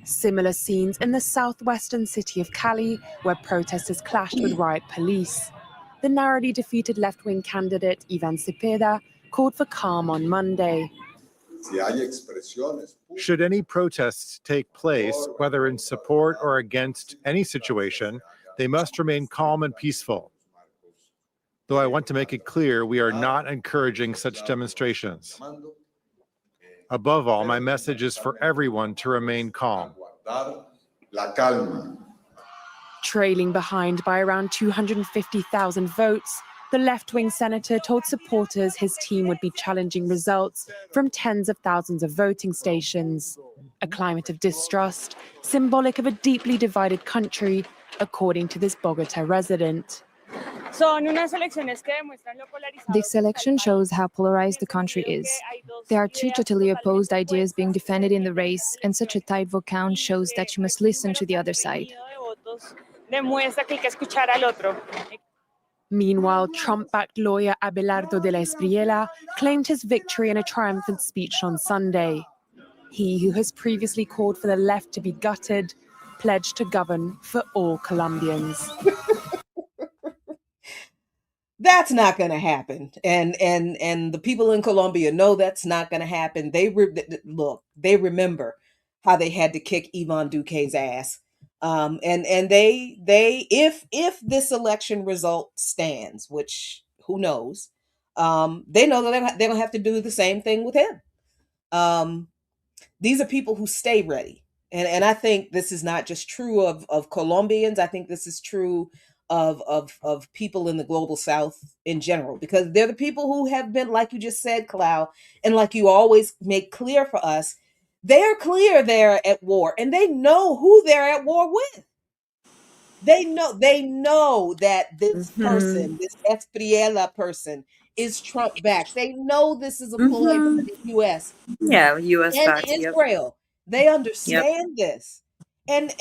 Similar scenes in the southwestern city of Cali, where protesters clashed with riot police. The narrowly defeated left-wing candidate Ivan Cepeda called for calm on Monday. Should any protests take place, whether in support or against any situation, they must remain calm and peaceful. Though I want to make it clear, we are not encouraging such demonstrations. Above all, my message is for everyone to remain calm. Trailing behind by around 250,000 votes, the left-wing senator told supporters his team would be challenging results from tens of thousands of voting stations. A climate of distrust, symbolic of a deeply divided country, according to this Bogota resident. This election shows how polarized the country is. There are two totally opposed ideas being defended in the race, and such a tight vote count shows that you must listen to the other side. Meanwhile, Trump-backed lawyer Abelardo de la Espriella claimed his victory in a triumphant speech on Sunday. He, who has previously called for the left to be gutted, pledged to govern for all Colombians. That's not going to happen, and the people in Colombia know that's not going to happen. They remember how they had to kick Ivan Duque's ass, and they if this election result stands, which who knows, they know that they're gonna have to do the same thing with him. These are people who stay ready, and I think this is not just true of Colombians. I think this is true of people in the global south in general, because they're the people who have been, like you just said, Clau, and like you always make clear for us, they're clear they're at war, and they know who they're at war with. They know that this person, this Espriella person, is Trump backed. They know this is a ploy from the US. Yeah, US and backed. Israel. They understand this. And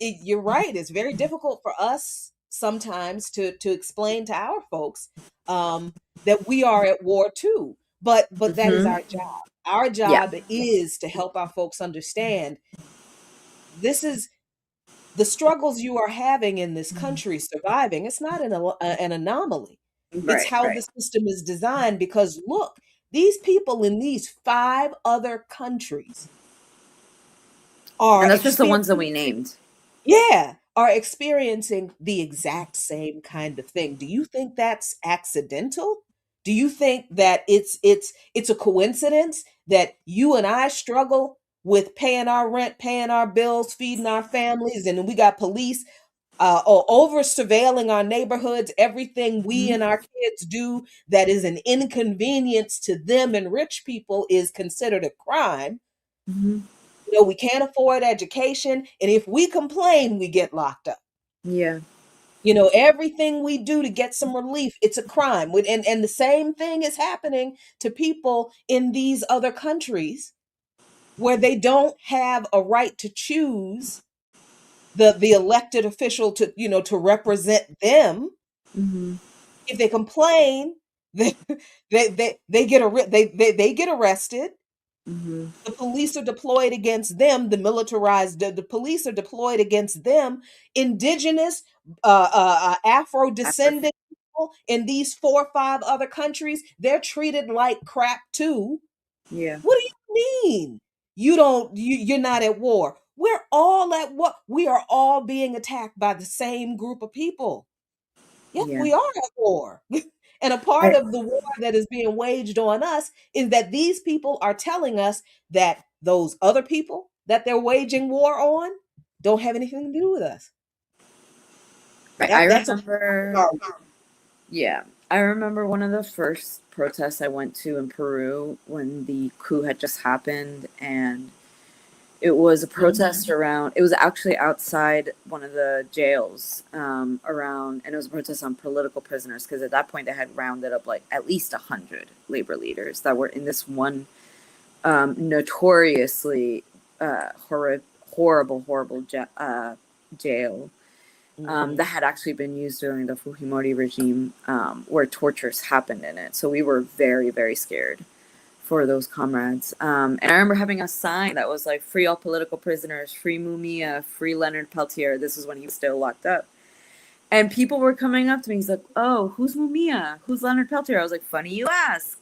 you're right. It's very difficult for us sometimes to explain to our folks that we are at war too. But that is our job. Our job is to help our folks understand this is the struggles you are having in this country surviving. It's not an anomaly. It's how the system is designed, because look, these people in these 5 other countries and that's just the ones that we named. Yeah, are experiencing the exact same kind of thing. Do you think that's accidental? Do you think that it's a coincidence that you and I struggle with paying our rent, paying our bills, feeding our families, and we got police over surveilling our neighborhoods? Everything we and our kids do that is an inconvenience to them and rich people is considered a crime. You know, we can't afford education, and if we complain, we get locked up. Yeah. You know, everything we do to get some relief, it's a crime. And the same thing is happening to people in these other countries where they don't have a right to choose the elected official to, you know, to represent them. Mm-hmm. If they complain, they they get they get arrested. Mm-hmm. The police are deployed against them. The police are deployed against them. Indigenous, Afro descendant people in these 4 or 5 other countries, they're treated like crap too. Yeah. What do you mean? You're not at war. We're all at war. We are all being attacked by the same group of people. Yes, Yeah. we are at war. And a part of the war that is being waged on us is that these people are telling us that those other people that they're waging war on don't have anything to do with us. I That's a remember. Yeah, I remember one of the first protests I went to in Peru when the coup had just happened, and it was a protest around. It was actually outside one of the jails around, and it was a protest on political prisoners because at that point they had rounded up like at least 100 labor leaders that were in this one notoriously horrible jail. That had actually been used during the Fujimori regime, where tortures happened in it. So we were very, very scared for those comrades. And I remember having a sign that was like, free all political prisoners, free Mumia, free Leonard Peltier. This is when he was still locked up. And people were coming up to me. He's like, oh, who's Mumia? Who's Leonard Peltier? I was like, funny you ask.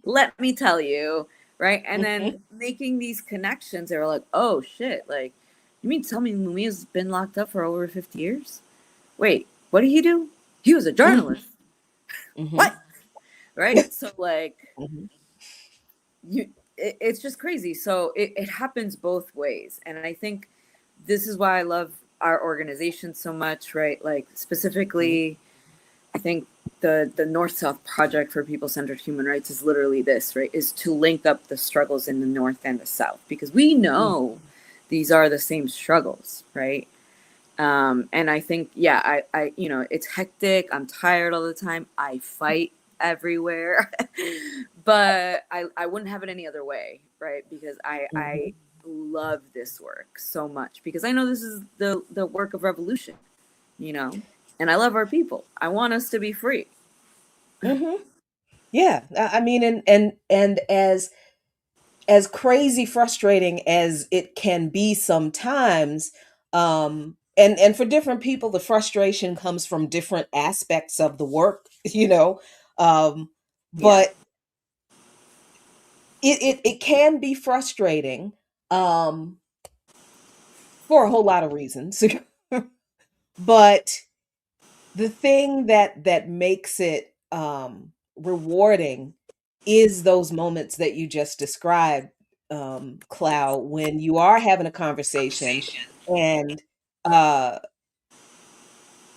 Let me tell you. Right. And then making these connections, they were like, oh, shit. Like, you mean tell me Mumia's been locked up for over 50 years? Wait, what did he do? He was a journalist. What? Right? So, like, it's just crazy. So it happens both ways. And I think this is why I love our organization so much, right? Like, specifically, I think the North-South Project for People-Centered Human Rights is literally this, right? Is to link up the struggles in the North and the South. Because we know these are the same struggles, right? And I think, yeah, I you know, it's hectic. I'm tired all the time. I fight everywhere, but I wouldn't have it any other way, right? Because I love this work so much because I know this is the work of revolution, you know, and I love our people. I want us to be free. Yeah, I mean, and as crazy frustrating as it can be sometimes, and for different people the frustration comes from different aspects of the work, you know, but it can be frustrating for a whole lot of reasons. But the thing that makes it rewarding is those moments that you just described, Cloud, when you are having a conversation and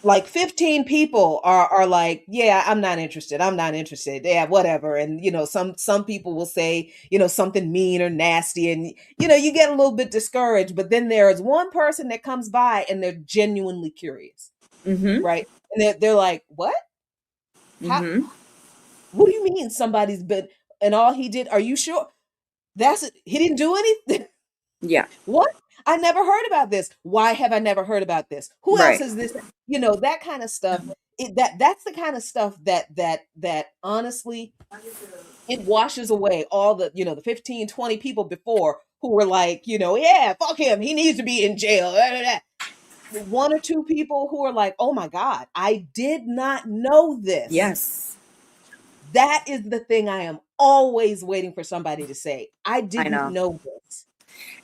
like 15 people are like, yeah, I'm not interested. Yeah, whatever. And you know, some people will say, you know, something mean or nasty, and you know, you get a little bit discouraged. But then there is one person that comes by and they're genuinely curious, right? And they're like, what? How? What do you mean somebody's been and all he did? Are you sure? He didn't do anything. Yeah. What? I never heard about this. Why have I never heard about this? Who else is this? You know, that kind of stuff. That's the kind of stuff that honestly, it washes away all the, you know, the 15, 20 people before who were like, you know, yeah, fuck him. He needs to be in jail. One or two people who are like, oh my God, I did not know this. Yes. That is the thing I am always waiting for somebody to say. I didn't know this.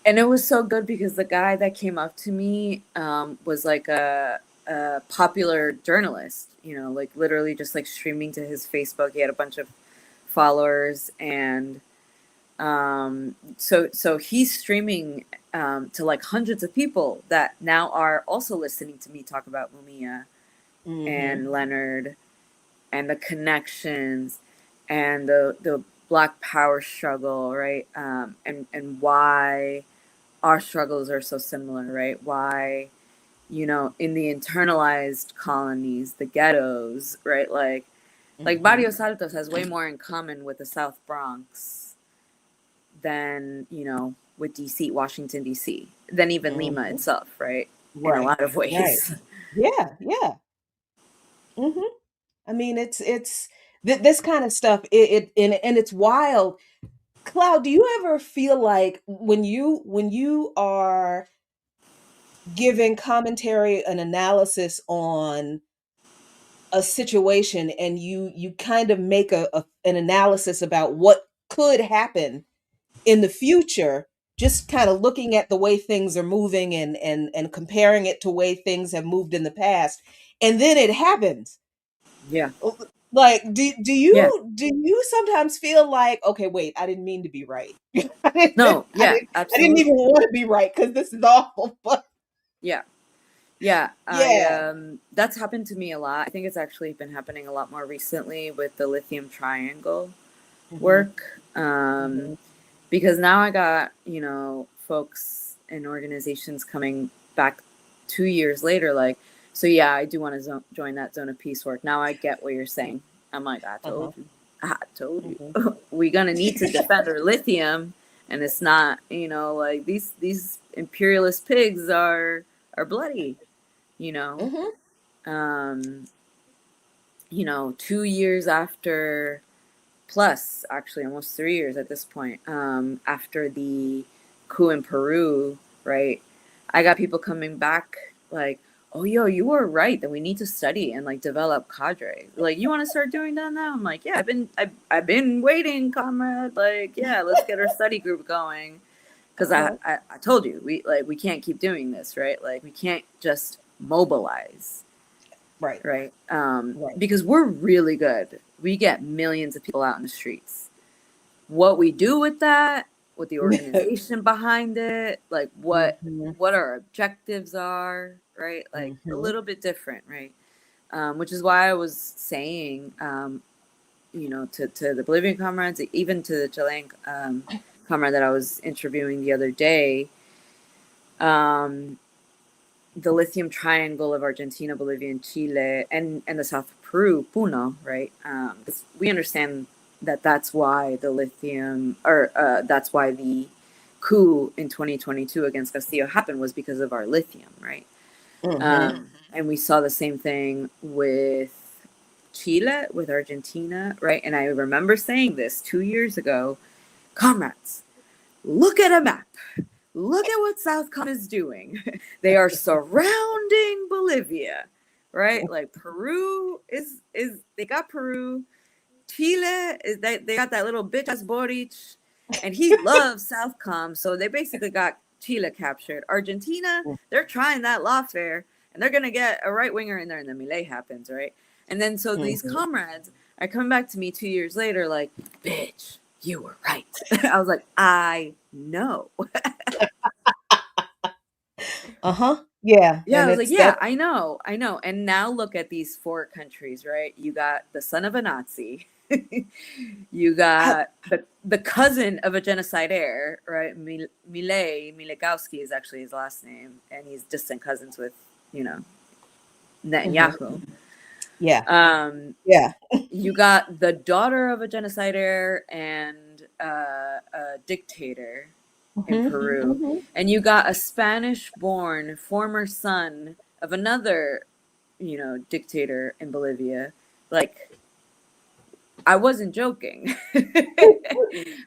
And it was so good because the guy that came up to me was like a popular journalist, you know, like literally just like streaming to his Facebook. He had a bunch of followers, and so he's streaming to like hundreds of people that now are also listening to me talk about Mumia and Leonard and the connections and the Black Power struggle, right? And why our struggles are so similar, right? Why you know, in the internalized colonies, the ghettos, right? Like Barrios Altos has way more in common with the South Bronx than, you know, with DC, Washington, DC, than even Lima itself, right? In a Right. lot of Right. ways. Yeah. Yeah. I mean, this kind of stuff. And it's wild. Cloud, do you ever feel like when you are giving commentary and analysis on a situation, and you kind of make an analysis about what could happen in the future, just kind of looking at the way things are moving and comparing it to way things have moved in the past, and then it happens. Yeah. Like, do Yeah. you sometimes feel like, okay, wait, I didn't mean to be right. No, I yeah, didn't absolutely. even want to be right because this is awful. But Yeah. Yeah. yeah. That's happened to me a lot. I think it's actually been happening a lot more recently with the lithium triangle work. Because now I got, you know, folks and organizations coming back 2 years later, like, so yeah, I do want to join that zone of peace work. Now I get what you're saying. I'm like, I told you. I told you. We're gonna need to defend our lithium, and it's not, you know, like these imperialist pigs are bloody, you know. You know, 2 years after, plus actually almost 3 years at this point, after the coup in Peru, right? I got people coming back like, oh, yo, you were right that we need to study and like develop cadre. Like, you want to start doing that now? I'm like, yeah, I've been waiting, comrade. Like, yeah, let's get our study group going. Because I told you, we can't keep doing this, right? Like, we can't just mobilize. Right. Because we're really good. We get millions of people out in the streets. What we do with that, what the organization behind it, like what our objectives are, right? Like a little bit different, right? Which is why I was saying, you know, to the Bolivian comrades, even to the Chilean comrade that I was interviewing the other day, the lithium triangle of Argentina, Bolivia, and Chile, and the south of Peru, Puno, right? We understand that that's why the lithium, or that's why the coup in 2022 against Castillo happened, was because of our lithium, right? And we saw the same thing with Chile, with Argentina, right? And I remember saying this 2 years ago, comrades, look at a map. Look at what Southcom is doing. They are surrounding Bolivia, right? Like Peru is they got Peru. Chile is they got that little bitch ass Boric, and he loves Southcom, so they basically got Chile captured. Argentina, they're trying that lawfare, and they're gonna get a right winger in there, and then Milei happens, right? And then so these comrades are coming back to me 2 years later, like, bitch, you were right. I was like, I know. Yeah. Yeah, I And was like, it's yeah, that. I know. And now look at these 4 countries, right? You got the son of a Nazi. You got the cousin of a genocide heir, right? Milekowski is actually his last name, and he's distant cousins with, you know, Netanyahu. Yeah. You got the daughter of a genocide heir and a dictator in Peru, and you got a Spanish-born former son of another, you know, dictator in Bolivia. Like, I wasn't joking.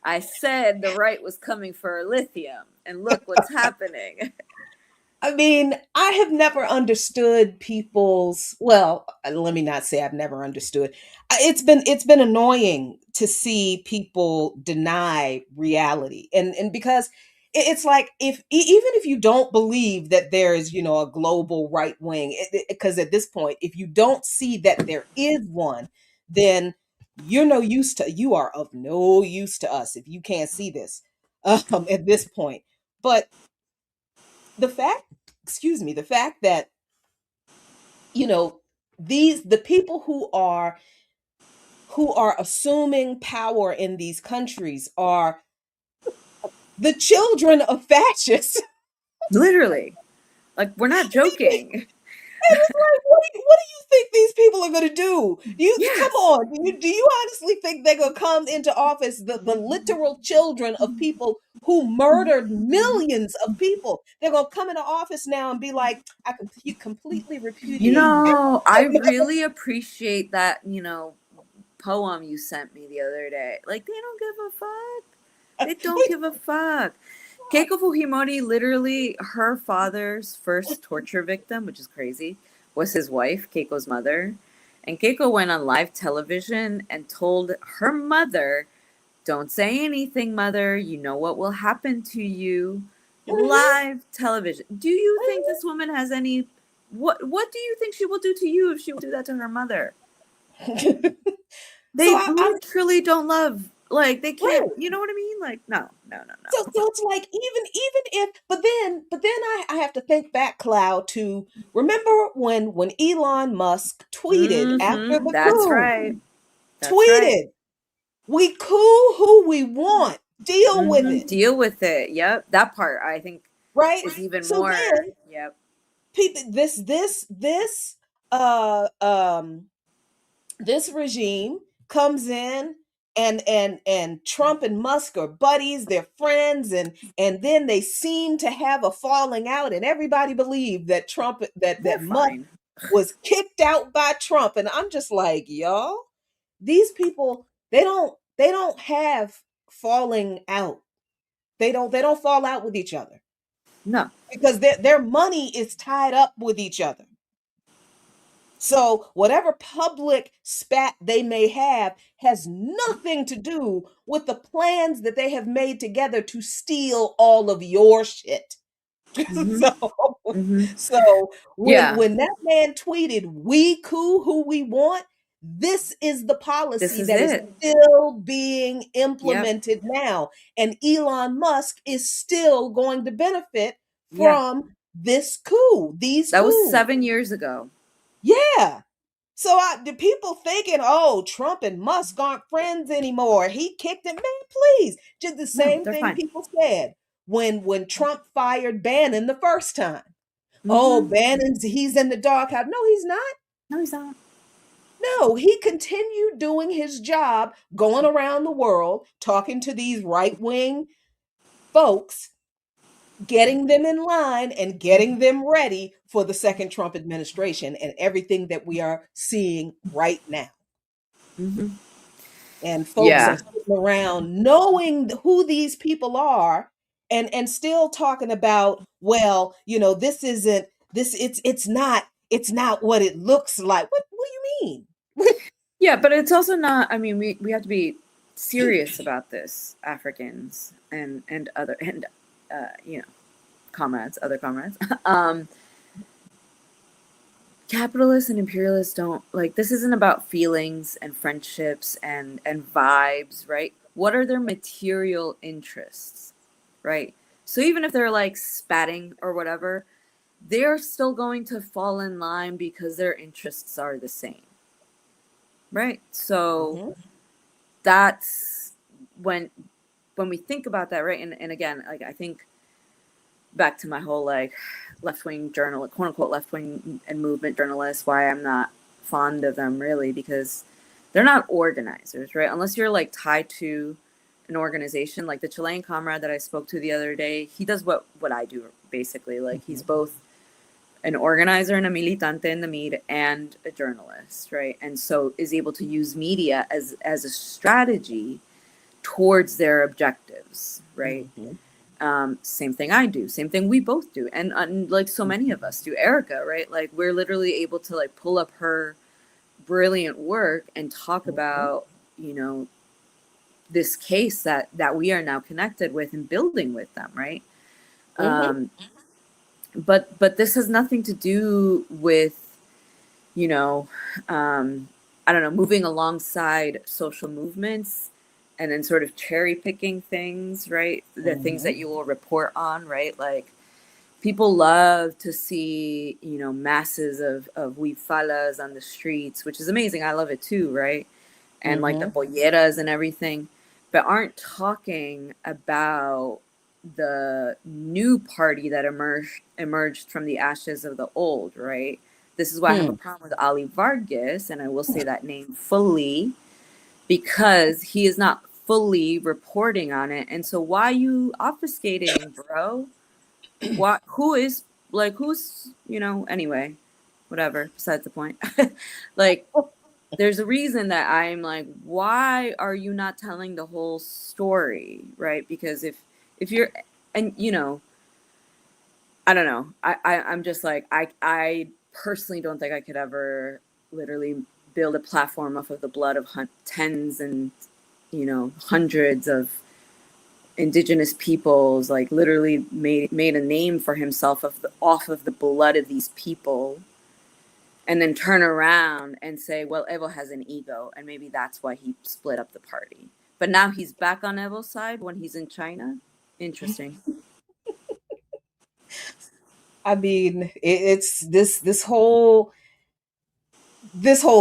I said the right was coming for lithium, and look what's happening. I mean, I have never understood people's, well, let me not say I've never understood. It's been annoying to see people deny reality. And because it's like, even if you don't believe that there is, you know, a global right wing, because at this point, if you don't see that there is one, then you are of no use to us if you can't see this at this point. But the fact that, you know, the people who are assuming power in these countries are the children of fascists. Literally. Like, we're not joking. And it's like, what do you think these people are going to do? Yes. Come on. Do you honestly think they're going to come into office, the literal children of people who murdered millions of people? They're going to come into office now and be like, you completely repudiate. You know, I really appreciate that, you know, poem you sent me the other day. Like, they don't give a fuck. They don't give a fuck. Keiko Fujimori, literally, her father's first torture victim, which is crazy, was his wife, Keiko's mother. And Keiko went on live television and told her mother, "Don't say anything, mother. You know what will happen to you." Live television. Do you think this woman has any... What do you think she will do to you if she will do that to her mother? They literally don't love... Like, they can't, you know what I mean? Like, no. So it's like, even if, but then I have to think back, Cloud, to remember when Elon Musk tweeted after the That's coup. right. Tweeted, "We coup who we want. Deal with it. Deal with it." Yep. That part, I think, right? is even So more. then, Yep. People, this regime comes in, and Trump and Musk are buddies, they're friends, and then they seem to have a falling out, and everybody believed that that Musk was kicked out by Trump. And I'm just like, y'all, these people, they don't have falling out. They don't fall out with each other. No. Because their money is tied up with each other. So whatever public spat they may have has nothing to do with the plans that they have made together to steal all of your shit. So when that man tweeted, "We coup who we want," this is the policy is still being implemented now. And Elon Musk is still going to benefit from this coup. That was 7 years ago. Yeah. So the people thinking, "Oh, Trump and Musk aren't friends anymore. He kicked him." Man, please. Just the same thing fine. people said when Trump fired Bannon the first time. Oh, Bannon's, he's in the doghouse. No, he's not. No, he's not. No, he continued doing his job, going around the world, talking to these right-wing folks, getting them in line and getting them ready for the second Trump administration and everything that we are seeing right now. And folks are sitting around knowing who these people are and still talking about, well, you know, it's not what it looks like. What do you mean? Yeah, but it's also not, I mean, we have to be serious about this, Africans and other, and you know, other comrades. Capitalists and imperialists don't, like, this isn't about feelings and friendships and vibes, right? What are their material interests, right? So even if they're like spatting or whatever, they're still going to fall in line because their interests are the same, right? So that's when we think about that, right? And again, like, I think back to my whole like left-wing journalist, quote unquote left-wing and movement journalists, why I'm not fond of them really, because they're not organizers, right? Unless you're like tied to an organization, like the Chilean comrade that I spoke to the other day, he does what I do basically. Like he's both an organizer and a militante in the MIR and a journalist, right? And so is able to use media as a strategy towards their objectives, right? Same thing I do, same thing we both do, and like so many of us do. Erica, right? Like we're literally able to like pull up her brilliant work and talk about, you know, this case that we are now connected with and building with them, right? But this has nothing to do with, you know, I don't know, moving alongside social movements and then sort of cherry picking things, right? The things that you will report on, right? Like people love to see, you know, masses of huifalas on the streets, which is amazing. I love it too, right? And like the polleras and everything, but aren't talking about the new party that emerged from the ashes of the old, right? This is why I have a problem with Ali Vargas, and I will say that name fully, because he is not fully reporting on it. And so why you obfuscating, bro? Who's, anyway, whatever, besides the point. Like, there's a reason that I'm like, why are you not telling the whole story, right? Because if you're, and I don't know, I'm just like, I personally don't think I could ever literally build a platform off of the blood of tens and hundreds of indigenous peoples, like literally made a name for himself off of the blood of these people, and then turn around and say, well, Evo has an ego, and maybe that's why he split up the party. But now he's back on Evo's side when he's in China. Interesting. I mean, it's this whole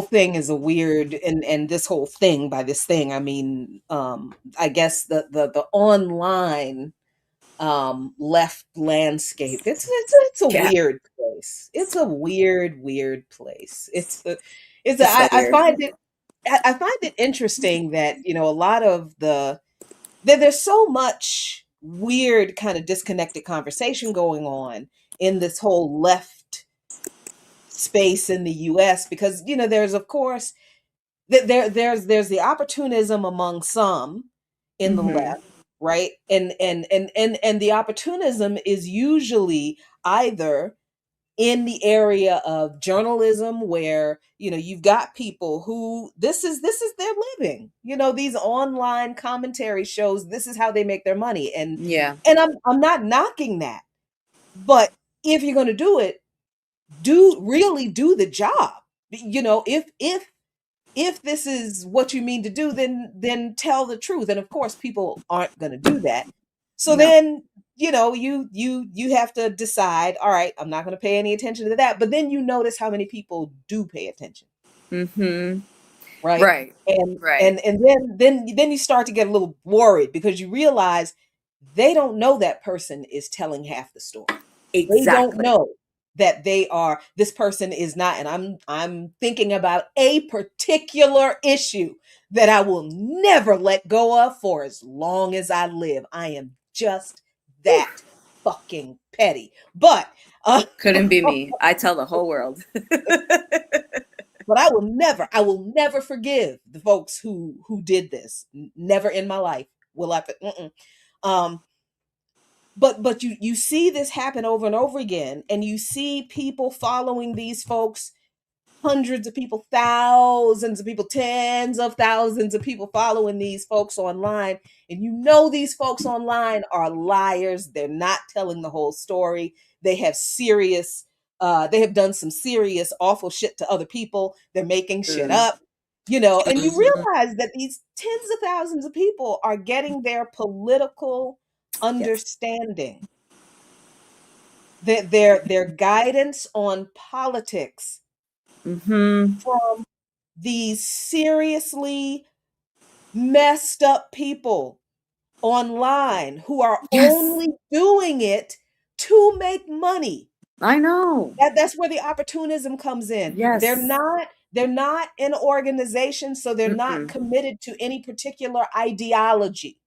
thing is a weird, and this whole thing, by this thing I mean, I guess the online left landscape. It's a weird place. It's a weird place. I find it interesting that a lot of there's so much weird kind of disconnected conversation going on in this whole left space in the US, because there's, of course, there's the opportunism among some in the left, right? And the opportunism is usually either in the area of journalism, where you've got people who this is their living. These online commentary shows, this is how they make their money. And I'm not knocking that, but if you're going to do it, really do the job. If this is what you mean to do, then tell the truth. And of course, people aren't going to do that. So then, you have to decide, all right, I'm not going to pay any attention to that. But then you notice how many people do pay attention. Right. And then you start to get a little worried, because you realize they don't know that person is telling half the story. Exactly. They don't know that this person is not, and I'm thinking about a particular issue that I will never let go of for as long as I live. I am just that fucking petty. But couldn't be me. I tell the whole world. But I will never forgive the folks who did this. Never in my life will I. But you see this happen over and over again, and you see people following these folks, hundreds of people, thousands of people, tens of thousands of people following these folks online. And these folks online are liars. They're not telling the whole story. They have done some serious awful shit to other people. They're making shit up, and you realize that these tens of thousands of people are getting their political understanding, that their guidance on politics from these seriously messed up people online who are only doing it to make money. I know. That's where the opportunism comes in. Yes. They're not an organization, so they're not committed to any particular ideology.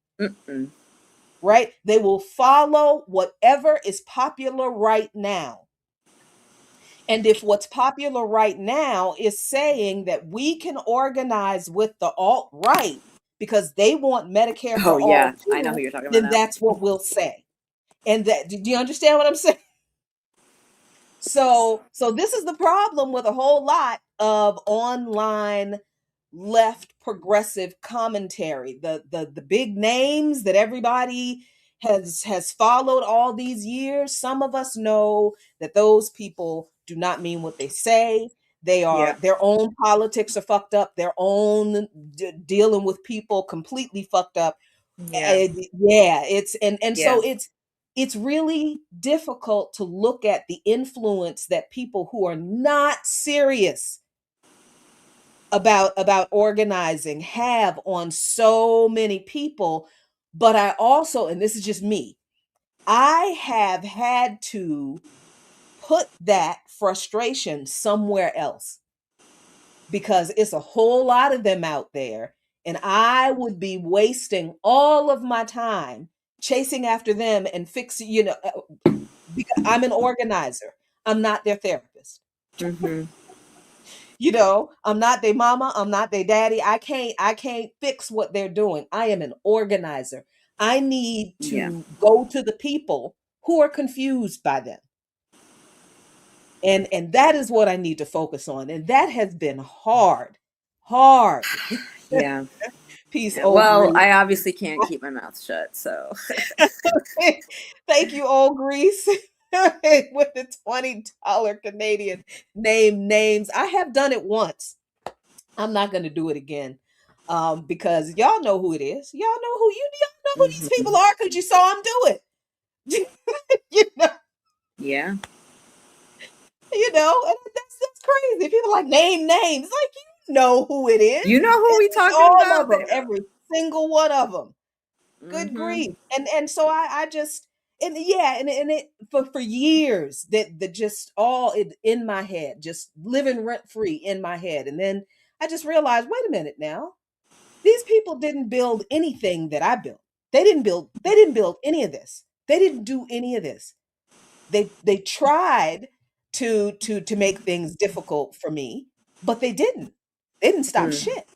Right? They will follow whatever is popular right now. And if what's popular right now is saying that we can organize with the alt-right because they want Medicare for all, I know who you're talking about. Then that's what we'll say. And do you understand what I'm saying? So this is the problem with a whole lot of online left progressive commentary. The big names that everybody has followed all these years. Some of us know that those people do not mean what they say. They are their own politics are fucked up. Their own dealing with people completely fucked up. So it's really difficult to look at the influence that people who are not serious about organizing have on so many people. But I also, and this is just me, I have had to put that frustration somewhere else because it's a whole lot of them out there, and I would be wasting all of my time chasing after them and fixing, because I'm an organizer. I'm not their therapist. Mm-hmm. I'm not their mama, I'm not their daddy. I can't fix what they're doing. I am an organizer. I need Yeah. to go to the people who are confused by them. And that is what I need to focus on. And that has been hard. Hard. Yeah. Peace, Yeah. old Well, Greece. I obviously can't keep my mouth shut, so Thank you, old Greece. With the $20 Canadian names. I have done it once. I'm not gonna do it again. Because y'all know who it is. Y'all know who these people Mhm. are because you saw them do it. Yeah. And that's crazy. People like name names. Like you know who it is. You know who we talking All about? of them, every single one of them. Good Mhm. grief. And so I just and yeah, and it for years that just all it in my head, just living rent free in my head. And then I just realized, wait a minute now. These people didn't build anything that I built. They didn't build any of this. They didn't do any of this. They tried to make things difficult for me, but they didn't. They didn't stop Mm. shit.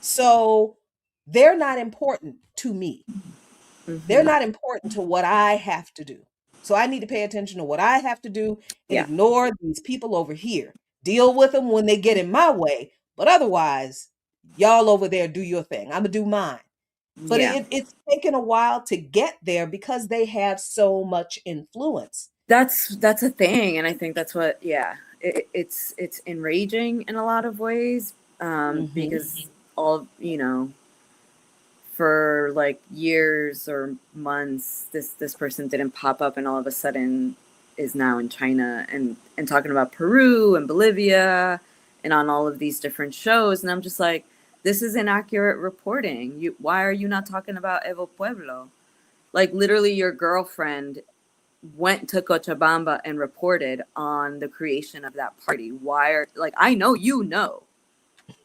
So they're not important to me. They're Mhm. not important to what I have to do. So I need to pay attention to what I have to do and Yeah. ignore these people over here. Deal with them when they get in my way, but otherwise, y'all over there do your thing. I'm gonna do mine. But Yeah. it's taken a while to get there because they have so much influence. That's a thing, and I think that's what it's enraging in a lot of ways, Mhm. because all for like years or months this person didn't pop up, and all of a sudden is now in China and talking about Peru and Bolivia and on all of these different shows, and I'm just like, this is inaccurate reporting. Why are you not talking about Evo Pueblo? Like literally your girlfriend went to Cochabamba and reported on the creation of that party. I know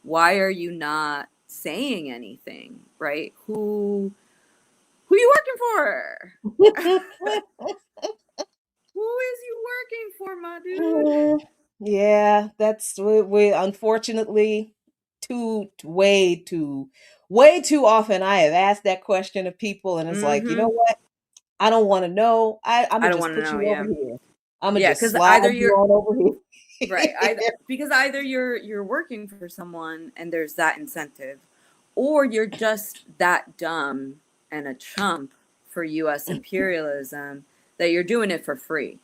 why are you not saying anything, right? Who you working for? Who is you working for, my dude? Yeah, that's we unfortunately way too often I have asked that question of people, and it's like, you know Mm-hmm. what? I don't want to know. I'm I gonna don't just want to put know. you over Yeah, here. I'm gonna yeah, just because slide either you you're on over right, here. because either you're working for someone and there's that incentive, or you're just that dumb and a chump for U.S. imperialism that you're doing it for free.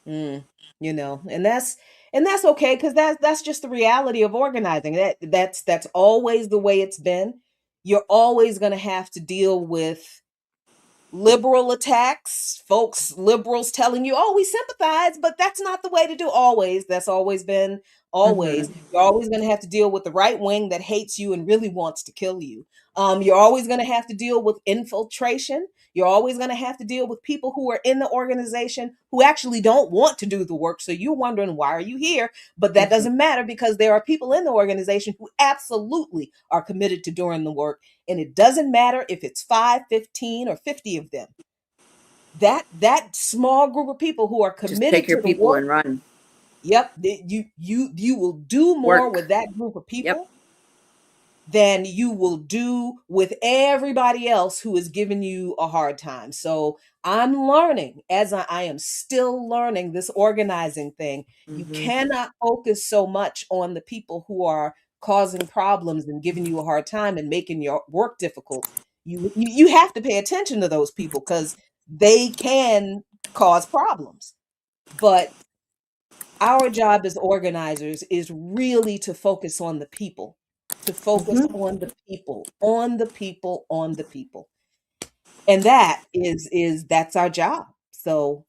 Mm, and that's okay because that's just the reality of organizing. That's always the way it's been. You're always gonna have to deal with liberal attacks, liberals telling you, oh, we sympathize, but that's not the way to do. Always, that's always been always. Mm-hmm. You're always going to have to deal with the right wing that hates you and really wants to kill you. You're always going to have to deal with infiltration. You're always going to have to deal with people who are in the organization who actually don't want to do the work. So you're wondering, why are you here? But that Mm-hmm. doesn't matter because there are people in the organization who absolutely are committed to doing the work. And it doesn't matter if it's 5, 15, or 50 of them. That small group of people who are Just take committed your to the people work, and run. yep, you will do more with Work. that group of Yep. people than you will do with everybody else who is giving you a hard time. So I'm learning as I am still learning this organizing thing. You Mm-hmm. cannot focus so much on the people who are causing problems and giving you a hard time and making your work difficult. You have to pay attention to those people because they can cause problems. But our job as organizers is really to focus on the people, to focus Mm-hmm. on the people, on the people, on the people. And that's our job. So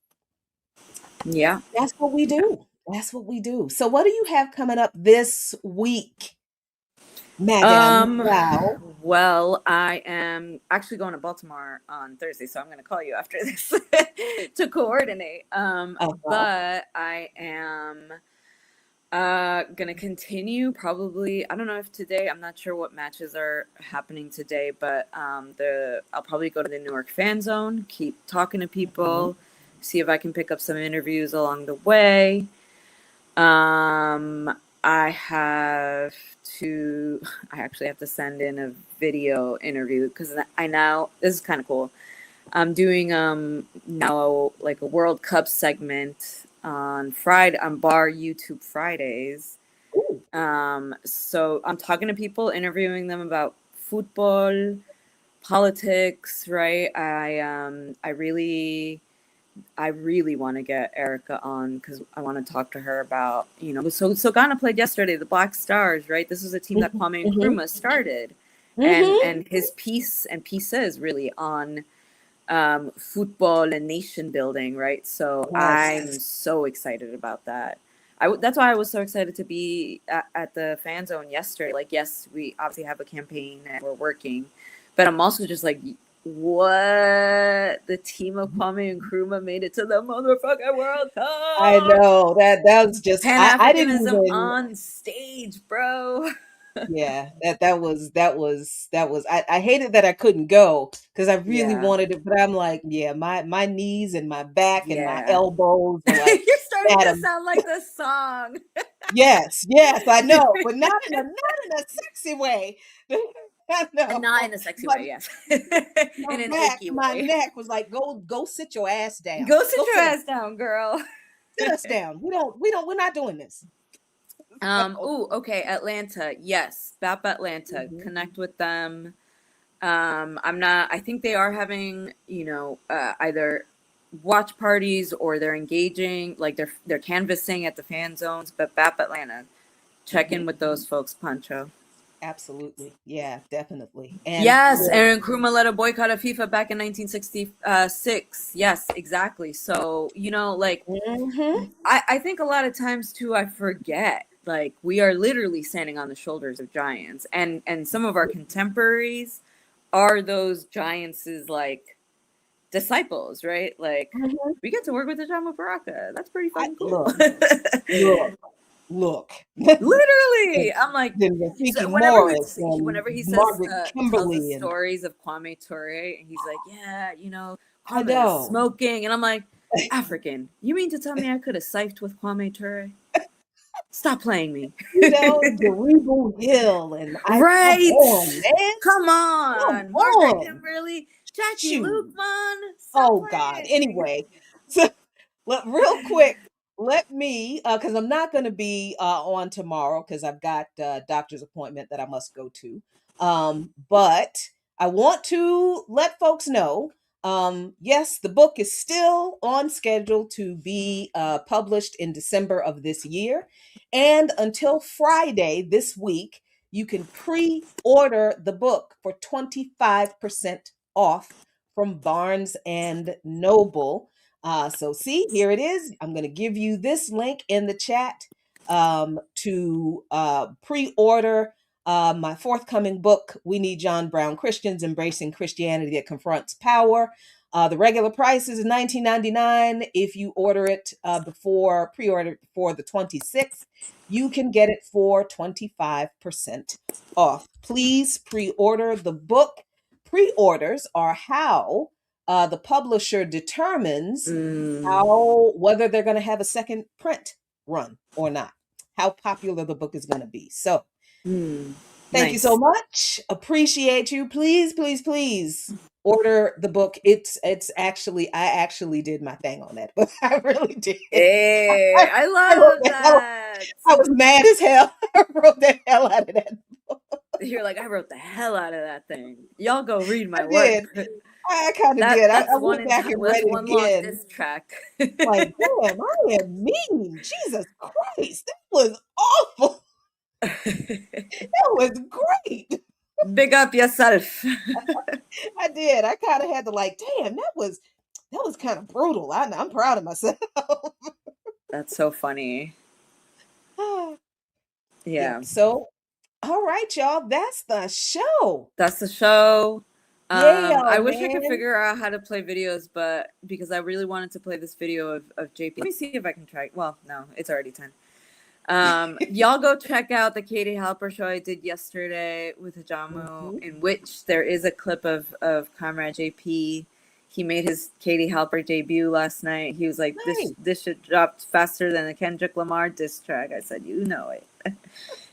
Yeah. that's what we do. That's what we do. So what do you have coming up this week? Madam Wow. Well, I am actually going to Baltimore on Thursday, so I'm going to call you after this to coordinate. But I am going to continue probably. I don't know if today. I'm not sure what matches are happening today, but I'll probably go to the Newark Fan Zone, keep talking to people, see if I can pick up some interviews along the way. I actually have to send in a video interview because this is kind of cool. I'm doing now like a World Cup segment on Friday on Bar YouTube Fridays. So I'm talking to people, interviewing them about football, politics, right? I really want to get Erica on because I want to talk to her about, so Ghana played yesterday, the Black Stars, right? This is a team that Kwame Nkrumah started. And his piece and pieces really on football and nation building, right? So I'm so excited about that. That's why I was so excited to be at the Fan Zone yesterday. Like, yes, we obviously have a campaign and we're working, but I'm also just like, what? The team of Kwame Nkrumah made it to the motherfucking World Cup. I know that was just I didn't Pan-Africanism even on stage, bro. yeah, that was I hated that I couldn't go because I really Yeah. wanted it, but I'm like, yeah, my knees and my back and my Yeah. elbows are like, You're starting Madam, to sound like the song. yes, I know, but not in a sexy way. I know. Not in a sexy But way, yes. my In an back, icky my way. neck was like, go sit your ass down. Go sit your down. ass down, girl. Sit us down. We're not doing this. Okay, Atlanta. Yes, BAP Atlanta. Connect with them. I think they are having, either watch parties or they're engaging, like they're canvassing at the fan zones, but BAP Atlanta. Check in with those folks, Pancho. Absolutely. Yeah, definitely. And yes, and Nkrumah led a boycott of FIFA back in 1966. Yes, exactly. So, I think a lot of times too, I forget, like, we are literally standing on the shoulders of giants, and some of our contemporaries are those giants' like disciples, right? Like, we get to work with Ajama Baraka. That's pretty fucking cool. Look. Literally, I'm like, Rafiki whenever Morris he and says Margaret tells Kimberly the and stories of Kwame Ture, and he's like, yeah, I Kwame know. is smoking, and I'm like, African, you mean to tell me I could have siped with Kwame Ture? Stop playing me. Cerebral Hill and Right. Come on, man. Come on, Margaret Kimberly, Jackie Shoot. Lukman. Oh God. Anyway, so real quick, let me because I'm not going to be on tomorrow because I've got a doctor's appointment that I must go to. But I want to let folks know. Yes, the book is still on schedule to be published in December of this year. And until Friday this week, you can pre-order the book for 25% off from Barnes and Noble. So see, here it is. I'm going to give you this link in the chat to pre-order my forthcoming book, We Need John Brown Christians, Embracing Christianity That Confronts Power. The regular price is $19.99. If you order it pre-order before the 26th, you can get it for 25% off. Please pre-order the book. Pre-orders are how the publisher determines whether they're going to have a second print run or not, how popular the book is going to be. So thank you so much. Appreciate you. Please order the book. It's actually, I actually did my thing on that, but I really did. Hey, I love that. I was mad as hell. I wrote the hell out of that book. You're like, I wrote the hell out of that thing. Y'all go read my did. work. I kind of did. I one went back and that's read it one long again. diss track. Like, damn, I am mean. Jesus Christ, that was awful. That was great. Big up yourself. I did. I kind of had to like, damn, that was kind of brutal. I'm proud of myself. That's so funny. Yeah. So All right, y'all. That's the show. That's the show. Yeah, I wish I could man. figure out how to play videos, but because I really wanted to play this video of JP. Let me see if I can try. Well, no, it's already 10. Y'all go check out the Katie Halper show I did yesterday with Hijamu, in which there is a clip of Comrade JP. He made his Katie Halper debut last night. He was like, this should drop faster than the Kendrick Lamar diss track. I said, you know it.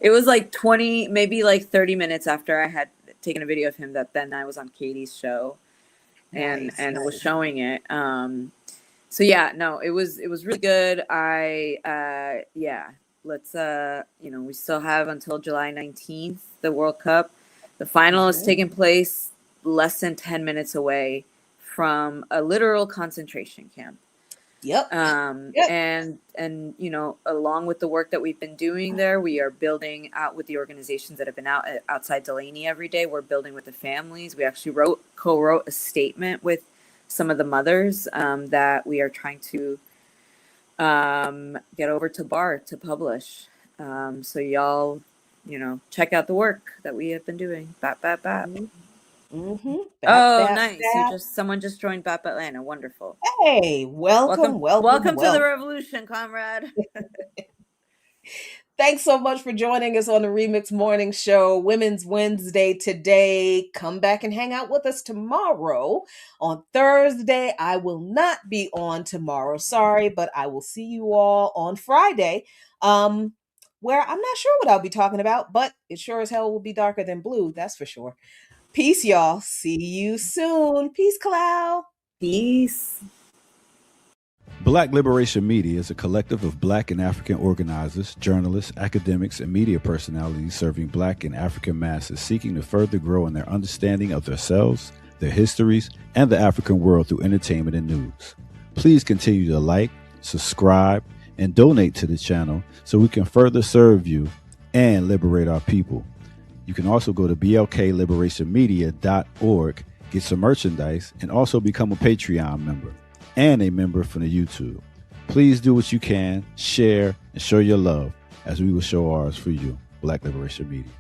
It was like 20, maybe like 30 minutes after I had taken a video of him that then I was on Katie's show and was showing it. So yeah, no, it was really good. Let's we still have until July 19th, the World Cup. The final is taking place less than 10 minutes away from a literal concentration camp. Yep. And along with the work that we've been doing there, we are building out with the organizations that have been outside Delaney every day. We're building with the families. We actually co-wrote a statement with some of the mothers that we are trying to get over to BAR to publish. So y'all, check out the work that we have been doing. BAP. Mm-hmm. Nice. Someone just joined BAP Atlanta. Wonderful. Hey, welcome to the revolution, comrade. Thanks so much for joining us on the Remix Morning Show, Women's Wednesday today. Come back and hang out with us tomorrow. On Thursday, I will not be on tomorrow. Sorry, but I will see you all on Friday, where I'm not sure what I'll be talking about, but it sure as hell will be darker than blue. That's for sure. Peace, y'all. See you soon. Peace, Cloud. Peace. Black Liberation Media is a collective of Black and African organizers, journalists, academics, and media personalities serving Black and African masses seeking to further grow in their understanding of themselves, their histories, and the African world through entertainment and news. Please continue to like, subscribe, and donate to the channel so we can further serve you and liberate our people. You can also go to blkliberationmedia.org, get some merchandise, and also become a Patreon member and a member from the YouTube. Please do what you can, share, and show your love as we will show ours for you. Black Liberation Media.